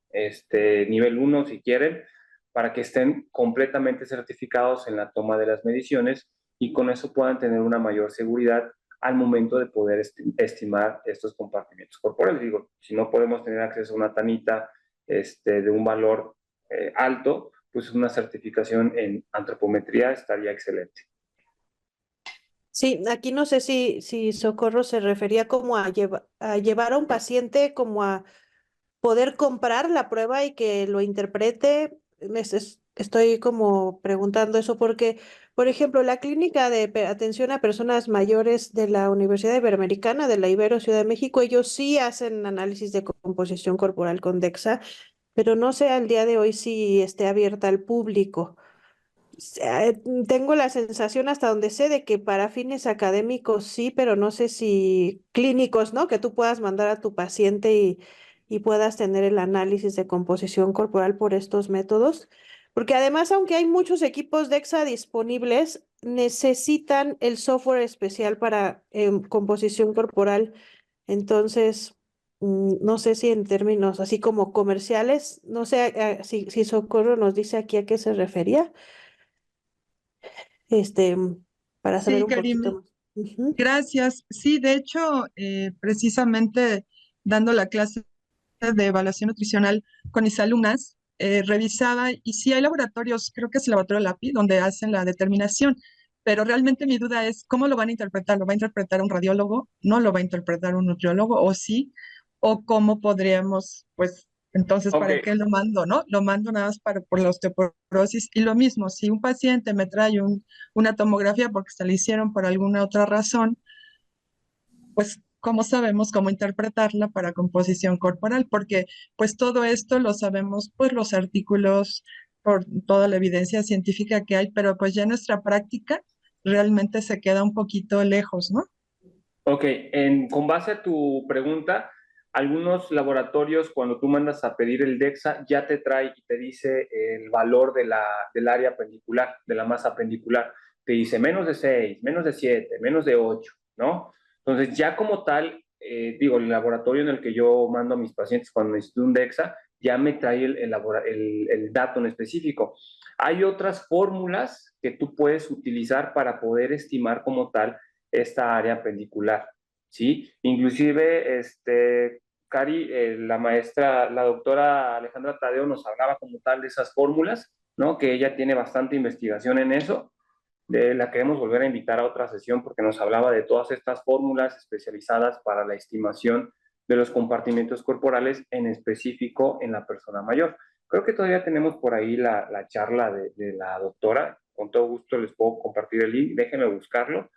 Nivel 1 si quieren, para que estén completamente certificados en la toma de las mediciones y con eso puedan tener una mayor seguridad al momento de poder estimar estos compartimentos corporales. Digo, si no podemos tener acceso a una tanita de un valor alto, pues una certificación en antropometría estaría excelente. Sí, aquí no sé si Socorro se refería como a llevar a un paciente como a poder comprar la prueba y que lo interprete. Estoy como preguntando eso porque, por ejemplo, la clínica de atención a personas mayores de la Universidad Iberoamericana, de la Ibero Ciudad de México, ellos sí hacen análisis de composición corporal con DEXA, pero no sé al día de hoy si esté abierta al público. Tengo la sensación hasta donde sé de que para fines académicos sí, pero no sé si clínicos, ¿no? Que tú puedas mandar a tu paciente y puedas tener el análisis de composición corporal por estos métodos. Porque además, aunque hay muchos equipos DEXA disponibles, necesitan el software especial para composición corporal. Entonces, no sé si en términos así como comerciales, no sé si Socorro nos dice aquí a qué se refería este, para saber Sí, un poquito Karime, más. Ujú. gracias. Sí, de hecho, precisamente dando la clase de evaluación nutricional con mis alumnas, revisaba y sí hay laboratorios, creo que es el laboratorio LAPI, donde hacen la determinación, pero realmente mi duda es cómo lo van a interpretar. ¿Lo va a interpretar un radiólogo? ¿No lo va a interpretar un nutriólogo? ¿O sí? ¿O cómo podríamos, pues, entonces, Ok, para qué lo mando, no? Lo mando nada más por la osteoporosis. Y lo mismo, si un paciente me trae una tomografía porque se le hicieron por alguna otra razón, pues cómo sabemos cómo interpretarla para composición corporal, porque pues todo esto lo sabemos por los artículos, por toda la evidencia científica que hay, pero pues ya nuestra práctica realmente se queda un poquito lejos, ¿no? ok. Con base a tu pregunta, algunos laboratorios cuando tú mandas a pedir el DEXA ya te trae y te dice el valor del área pendicular, de la masa pendicular. Te dice menos de 6, menos de 7, menos de 8, ¿no? Entonces ya como tal, digo, el laboratorio en el que yo mando a mis pacientes cuando necesito un DEXA, ya me trae el dato en específico. Hay otras fórmulas que tú puedes utilizar para poder estimar como tal esta área pendicular, ¿sí? Inclusive, Cari, la maestra, la doctora Alejandra Tadeo nos hablaba como tal de esas fórmulas, ¿no? Que ella tiene bastante investigación en eso. La queremos volver a invitar a otra sesión porque nos hablaba de todas estas fórmulas especializadas para la estimación de los compartimentos corporales, en específico en la persona mayor. Creo que todavía tenemos por ahí la charla de la doctora. Con todo gusto les puedo compartir el link, déjenme buscarlo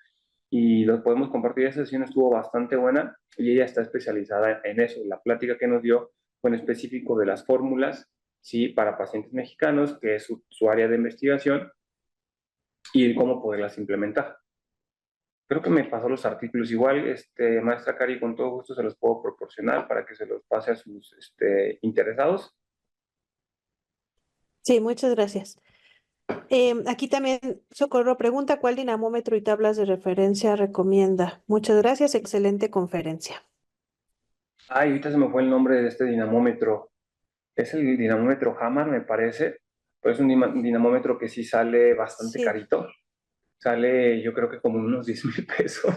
y los podemos compartir. Esa sesión estuvo bastante buena y ella está especializada en eso. La plática que nos dio fue en específico de las fórmulas, ¿sí? Para pacientes mexicanos, que es su área de investigación, y cómo poderlas implementar. Creo que me pasó los artículos. Igual, maestra Cari, con todo gusto se los puedo proporcionar para que se los pase a sus interesados. Sí, muchas gracias. Aquí también Socorro pregunta, ¿cuál dinamómetro y tablas de referencia recomienda? Muchas gracias, excelente conferencia. Ay, ahorita se me fue el nombre de este dinamómetro. Es el dinamómetro Hammer, me parece. Pues es un dinamómetro que sí sale bastante Sí, carito. Sale, yo creo que como unos 10,000 pesos.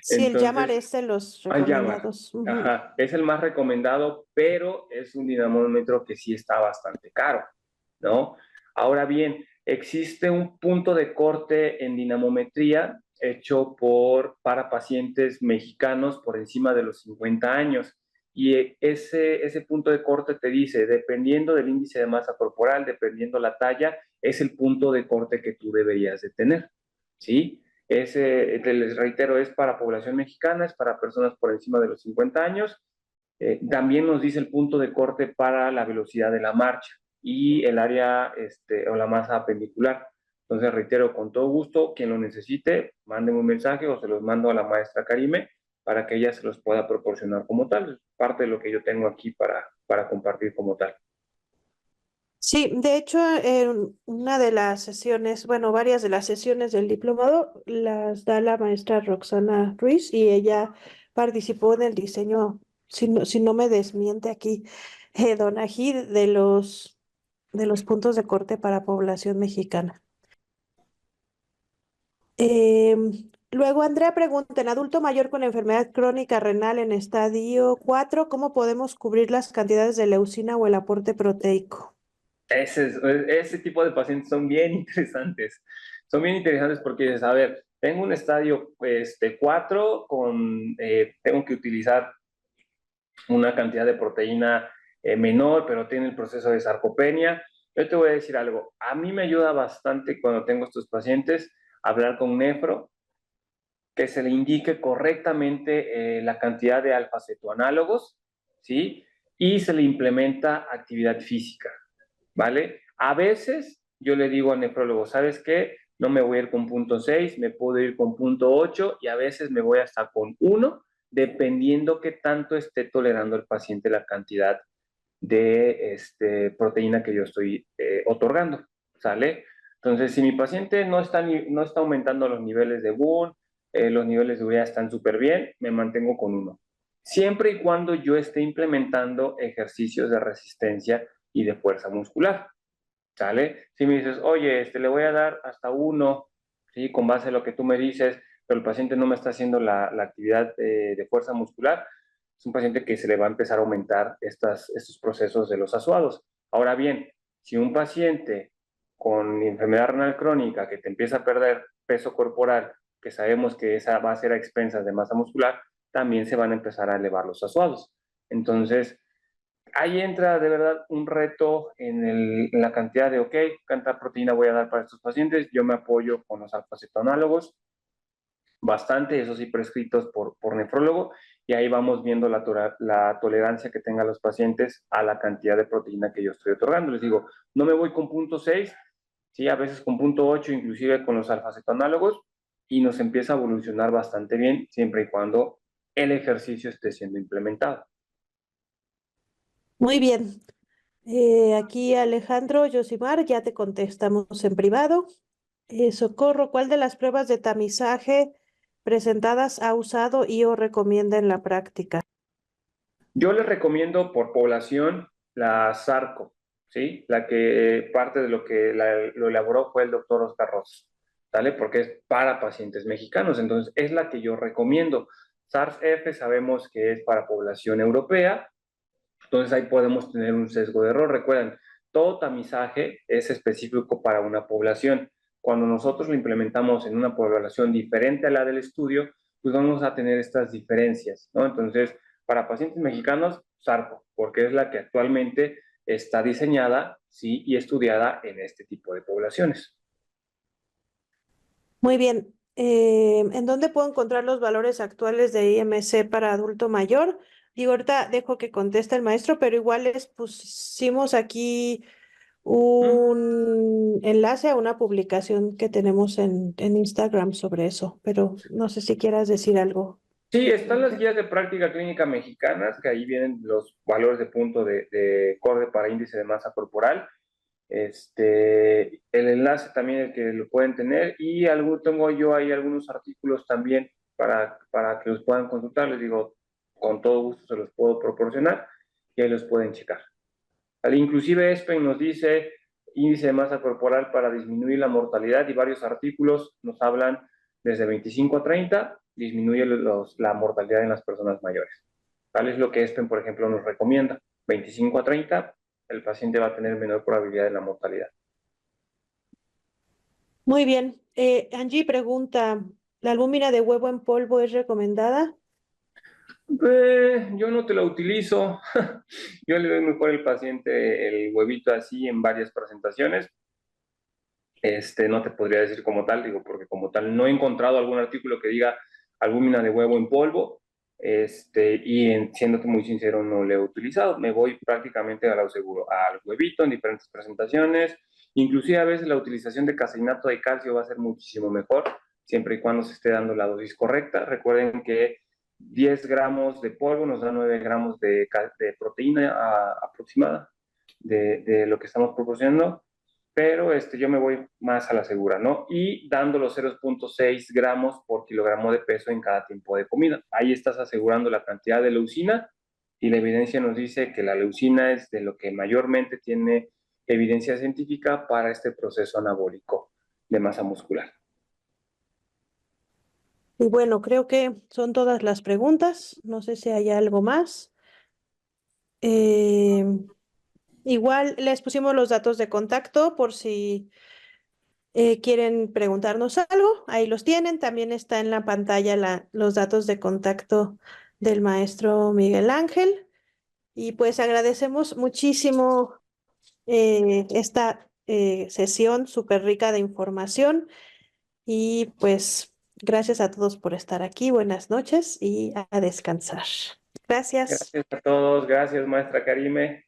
sí, el Yamar Entonces, es de los Yamar. recomendados. Ujú. Ajá, es el más recomendado, pero es un dinamómetro que sí está bastante caro, ¿no? Ahora bien, existe un punto de corte en dinamometría hecho para pacientes mexicanos por encima de los 50 años. Y ese punto de corte te dice, dependiendo del índice de masa corporal, dependiendo la talla, es el punto de corte que tú deberías de tener, ¿sí? Ese, les reitero, es para población mexicana, es para personas por encima de los 50 años. También nos dice el punto de corte para la velocidad de la marcha y el área o la masa apendicular. Entonces, reitero, con todo gusto, quien lo necesite, mándenme un mensaje o se los mando a la maestra Karime para que ella se los pueda proporcionar como tal. Es parte de lo que yo tengo aquí para compartir como tal. Sí, de hecho, en una de las sesiones, bueno, varias de las sesiones del diplomado las da la maestra Roxana Ruiz y ella participó en el diseño, si no me desmiente aquí, Donají, de los puntos de corte para población mexicana. Luego, Andrea pregunta, en adulto mayor con enfermedad crónica renal en estadio 4, ¿cómo podemos cubrir las cantidades de leucina o el aporte proteico? Ese tipo de pacientes son bien interesantes. Son bien interesantes porque dices, a ver, tengo un estadio 4 tengo que utilizar una cantidad de proteína menor, pero tiene el proceso de sarcopenia. Yo te voy a decir algo, a mí me ayuda bastante cuando tengo estos pacientes hablar con nefro, que se le indique correctamente la cantidad de alfa-cetoanálogos, ¿sí? Y se le implementa actividad física, ¿vale? A veces yo le digo al nefrólogo, ¿sabes qué? No me voy a ir con punto 6, me puedo ir con punto 8 y a veces me voy hasta con 1, dependiendo qué tanto esté tolerando el paciente la cantidad de proteína que yo estoy otorgando, ¿sale? Entonces, si mi paciente no está aumentando los niveles de BUN, los niveles de urea están súper bien, me mantengo con 1. Siempre y cuando yo esté implementando ejercicios de resistencia y de fuerza muscular, ¿sale? Si me dices, oye, le voy a dar hasta 1, ¿sí? Con base a lo que tú me dices, pero el paciente no me está haciendo la actividad de fuerza muscular, es un paciente que se le va a empezar a aumentar estos procesos de los asuados. Ahora bien, si un paciente con enfermedad renal crónica que te empieza a perder peso corporal, que sabemos que esa va a ser a expensas de masa muscular, también se van a empezar a elevar los asuados. Entonces, ahí entra de verdad un reto en la cantidad de, ok, cuánta proteína voy a dar para estos pacientes. Yo me apoyo con los alfa-cetoanálogos, bastante, eso sí, prescritos por nefrólogo, y ahí vamos viendo la tolerancia que tengan los pacientes a la cantidad de proteína que yo estoy otorgando. Les digo, no me voy con punto 6, ¿sí? A veces con punto 8, inclusive con los alfa-cetoanálogos, y nos empieza a evolucionar bastante bien, siempre y cuando el ejercicio esté siendo implementado. Muy bien. Aquí Alejandro Yosimar, ya te contestamos en privado. Socorro, ¿cuál de las pruebas de tamizaje presentadas ha usado y o recomienda en la práctica? Yo les recomiendo por población la SARCO, ¿sí? La que parte de lo que lo elaboró fue el doctor Oscar Ross, ¿sale? Porque es para pacientes mexicanos, entonces es la que yo recomiendo. SARS-F sabemos que es para población europea, entonces ahí podemos tener un sesgo de error. Recuerden, todo tamizaje es específico para una población. Cuando nosotros lo implementamos en una población diferente a la del estudio, pues vamos a tener estas diferencias, ¿no? Entonces, para pacientes mexicanos, SARCO, porque es la que actualmente está diseñada, sí, y estudiada en este tipo de poblaciones. Muy bien. ¿En dónde puedo encontrar los valores actuales de IMC para adulto mayor? Digo, ahorita dejo que conteste el maestro, pero igual les pusimos aquí un enlace a una publicación que tenemos en Instagram sobre eso, pero no sé si quieras decir algo Sí, están las diferente. guías de práctica clínica mexicanas, que ahí vienen los valores de punto de corte para índice de masa corporal. El enlace también el que lo pueden tener, y tengo yo ahí algunos artículos también para que los puedan consultar. Les digo, con todo gusto se los puedo proporcionar y ahí los pueden checar. Inclusive ESPEN nos dice índice de masa corporal para disminuir la mortalidad, y varios artículos nos hablan desde 25 a 30, disminuye la mortalidad en las personas mayores. Tal es lo que ESPEN, por ejemplo, nos recomienda. 25 a 30, el paciente va a tener menor probabilidad de la mortalidad. Muy bien. Angie pregunta, ¿la albúmina de huevo en polvo es recomendada? Yo no te la utilizo. Yo le doy mejor al paciente el huevito así en varias presentaciones. No te podría decir como tal, digo, porque como tal no he encontrado algún artículo que diga albúmina de huevo en polvo, siéndote muy sincero, no lo he utilizado. Me voy prácticamente a lo seguro, al huevito en diferentes presentaciones. Inclusive a veces la utilización de caseinato de calcio va a ser muchísimo mejor, siempre y cuando se esté dando la dosis correcta. Recuerden que 10 gramos de polvo nos da 9 gramos de proteína aproximada de lo que estamos proporcionando, pero yo me voy más a la segura, ¿no? Y dando los 0.6 gramos por kilogramo de peso en cada tiempo de comida. Ahí estás asegurando la cantidad de leucina, y la evidencia nos dice que la leucina es de lo que mayormente tiene evidencia científica para este proceso anabólico de masa muscular. Y bueno, creo que son todas las preguntas. No sé si hay algo más. Igual les pusimos los datos de contacto por si quieren preguntarnos algo. Ahí los tienen. También está en la pantalla los datos de contacto del maestro Miguel Ángel. Y pues agradecemos muchísimo esta sesión súper rica de información. Y pues gracias a todos por estar aquí. Buenas noches y a descansar. Gracias. Gracias a todos, gracias maestra Karime.